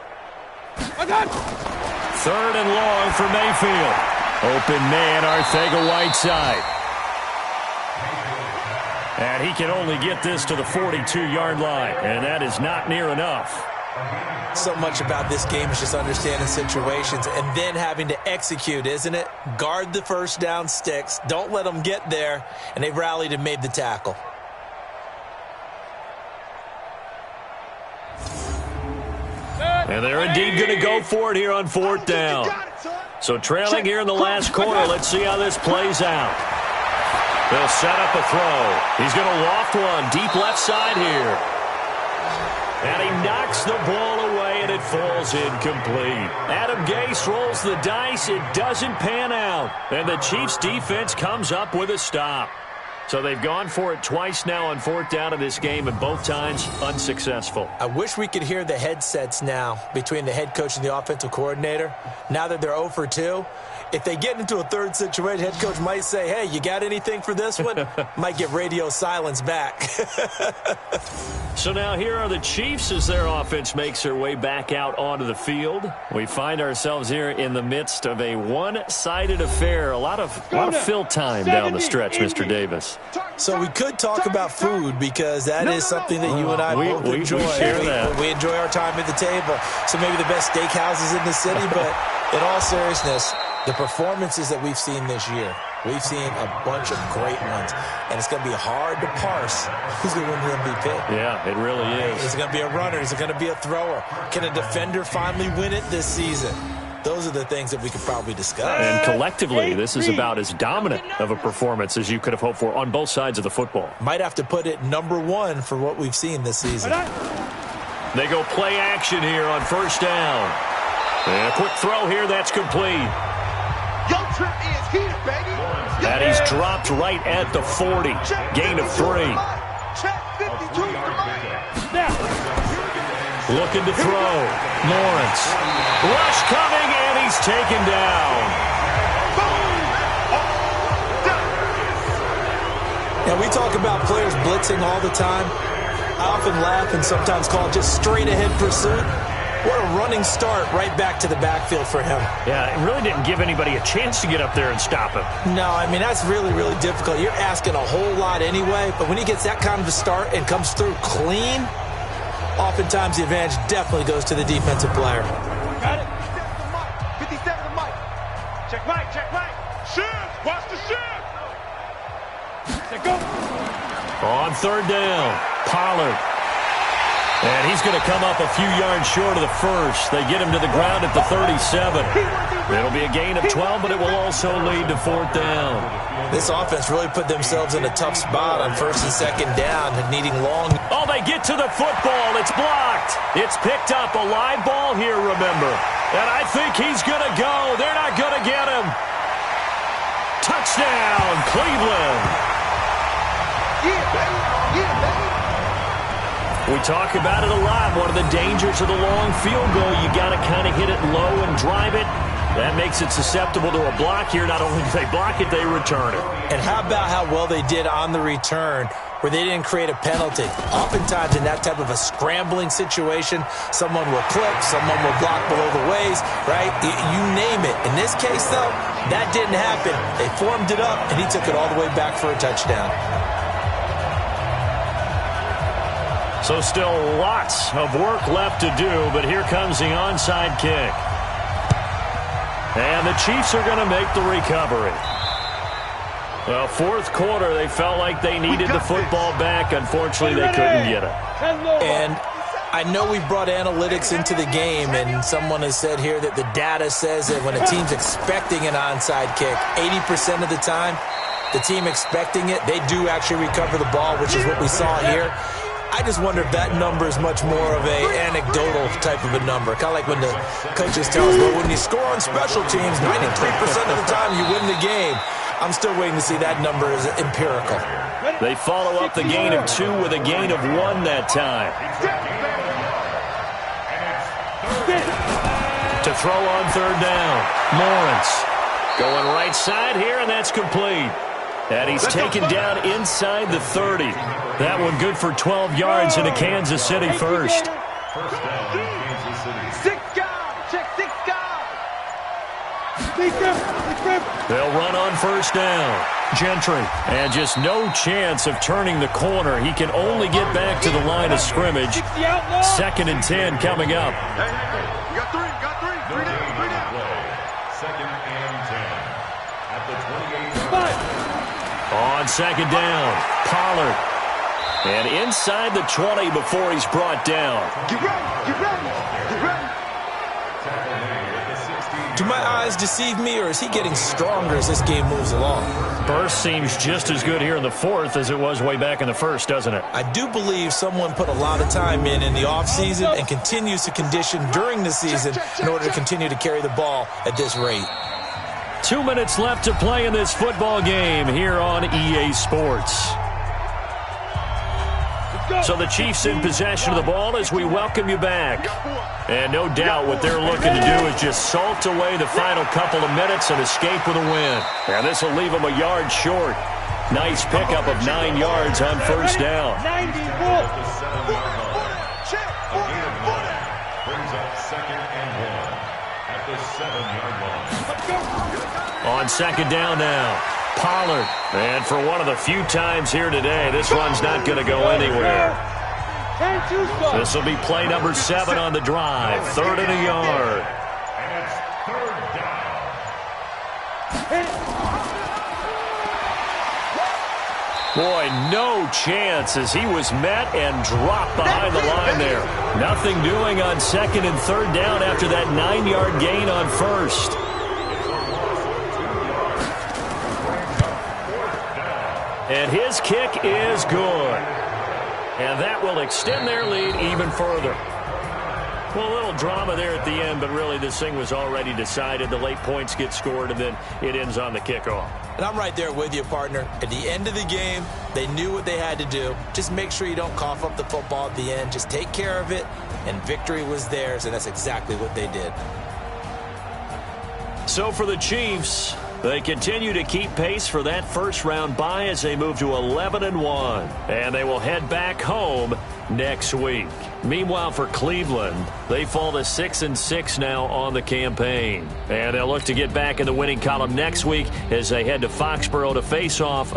3rd and long for Mayfield. Open man, Arcega-Whiteside. And he can only get this to the 42-yard line, and that is not near enough. So much about this game is just understanding situations and then having to execute, isn't it? Guard the first down sticks. Don't let them get there, and they rallied and made the tackle. And they're indeed going to go for it here on 4th down. So trailing here in the last quarter, let's see how this plays out. They'll set up a throw. He's going to loft one deep left side here. And he knocks the ball away, and it falls incomplete. Adam Gase rolls the dice. It doesn't pan out. And the Chiefs' defense comes up with a stop. So they've gone for it twice now on 4th down in this game, and both times unsuccessful. I wish we could hear the headsets now between the head coach and the offensive coordinator. Now that they're 0 for 2, if they get into a 3rd situation, head coach might say, hey, you got anything for this one? Might get radio silence back. So now here are the Chiefs as their offense makes their way back out onto the field. We find ourselves here in the midst of a one-sided affair. A lot of fill time down the stretch, Mr. Davis. So we could talk about food because that is something that you and I both enjoy. We share that. We enjoy our time at the table. So maybe the best steakhouses in the city, but in all seriousness, The performances that we've seen this year, we've seen a bunch of great ones, and it's going to be hard to parse who's going to win the MVP. Yeah, it really is. Is it going to be a runner? Is it going to be a thrower? Can a defender finally win it this season? Those are the things that we could probably discuss. And collectively, this is about as dominant of a performance as you could have hoped for on both sides of the football. Might have to put it #1 for what we've seen this season. They go play action here on first down. And a quick throw here, that's complete. Your trip is here, baby. And he's dropped right at the 40. Gain of 3. Check 52 Looking to throw. Lawrence. Rush coming, and he's taken down. Now, we talk about players blitzing all the time. I often laugh and sometimes call it just straight-ahead pursuit. What a running start right back to the backfield for him. Yeah, it really didn't give anybody a chance to get up there and stop him. No, I mean, that's really, really difficult. You're asking a whole lot anyway, but when he gets that kind of a start and comes through clean, oftentimes the advantage definitely goes to the defensive player. Got it. 57 to Mike. Check Mike, check Mike. Shift, watch the shift. Let go. On third down, Pollard. And he's going to come up a few yards short of the first. They get him to the ground at the 37. It'll be a gain of 12, but it will also lead to fourth down. This offense really put themselves in a tough spot on first and second down, needing long. Oh, they get to the football. It's blocked. It's picked up. A live ball here, remember. And I think he's going to go. They're not going to get him. Touchdown, Cleveland. Yeah, baby. Yeah, baby. We talk about it a lot. One of the dangers of the long field goal, you got to kind of hit it low and drive it. That makes it susceptible to a block here. Not only do they block it, they return it. And how about how well they did on the return, where they didn't create a penalty? Oftentimes in that type of a scrambling situation, someone will clip, someone will block below the waist, right? You name it. In this case, though, that didn't happen. They formed it up, and he took it all the way back for a touchdown. So still lots of work left to do, but here comes the onside kick. And the Chiefs are going to make the recovery. Well, fourth quarter, they felt like they needed the football back. Unfortunately, they couldn't get it. And I know we brought analytics into the game, and someone has said here that the data says that when a team's expecting an onside kick, 80% of the time, the team expecting it, they do actually recover the ball, which is what we saw here. I just wonder if that number is much more of a anecdotal type of a number. Kind of like when the coaches tell us, well, when you score on special teams, 93% of the time you win the game. I'm still waiting to see that number is empirical. They follow up the gain of 2 with a gain of 1 that time. To throw on third down, Lawrence. Going right side here, and that's complete. And he's taken down inside the 30. That one good for 12 yards into Kansas City first. First down, Kansas City. 6 guys. Check 6 guys. They'll run on first down. Gentry. And just no chance of turning the corner. He can only get back to the line of scrimmage. 2nd and 10 coming up. Hey, you got 3. Three down. Second and 10. At the 28. On second down, Pollard. And inside the 20 before he's brought down. Get ready. Do my eyes deceive me, or is he getting stronger as this game moves along? Burst seems just as good here in the fourth as it was way back in the first, doesn't it? I do believe someone put a lot of time in the offseason and continues to condition during the season in order to continue to carry the ball at this rate. 2 minutes left to play in this football game here on EA Sports. So the Chiefs in possession of the ball as we welcome you back. And no doubt what they're looking to do is just salt away the final couple of minutes and escape with a win. And this will leave them a yard short. Nice pickup of 9 yards on first down. Brings up 2nd and 1 at the 7-yard line. On second down now, Pollard. And for one of the few times here today, this one's not going to go anywhere. This will be play number 7 on the drive. 3rd and a yard. And it's 3rd down. Boy, no chance as he was met and dropped behind the line there. Nothing doing on 2nd and 3rd down after that 9-yard gain on 1st. And his kick is good. And that will extend their lead even further. Well, a little drama there at the end, but really this thing was already decided. The late points get scored, and then it ends on the kickoff. And I'm right there with you, partner. At the end of the game, they knew what they had to do. Just make sure you don't cough up the football at the end. Just take care of it, and victory was theirs, and that's exactly what they did. So for the Chiefs, they continue to keep pace for that first-round bye as they move to 11-1, and they will head back home next week. Meanwhile, for Cleveland, they fall to 6-6 now on the campaign, and they'll look to get back in the winning column next week as they head to Foxborough to face off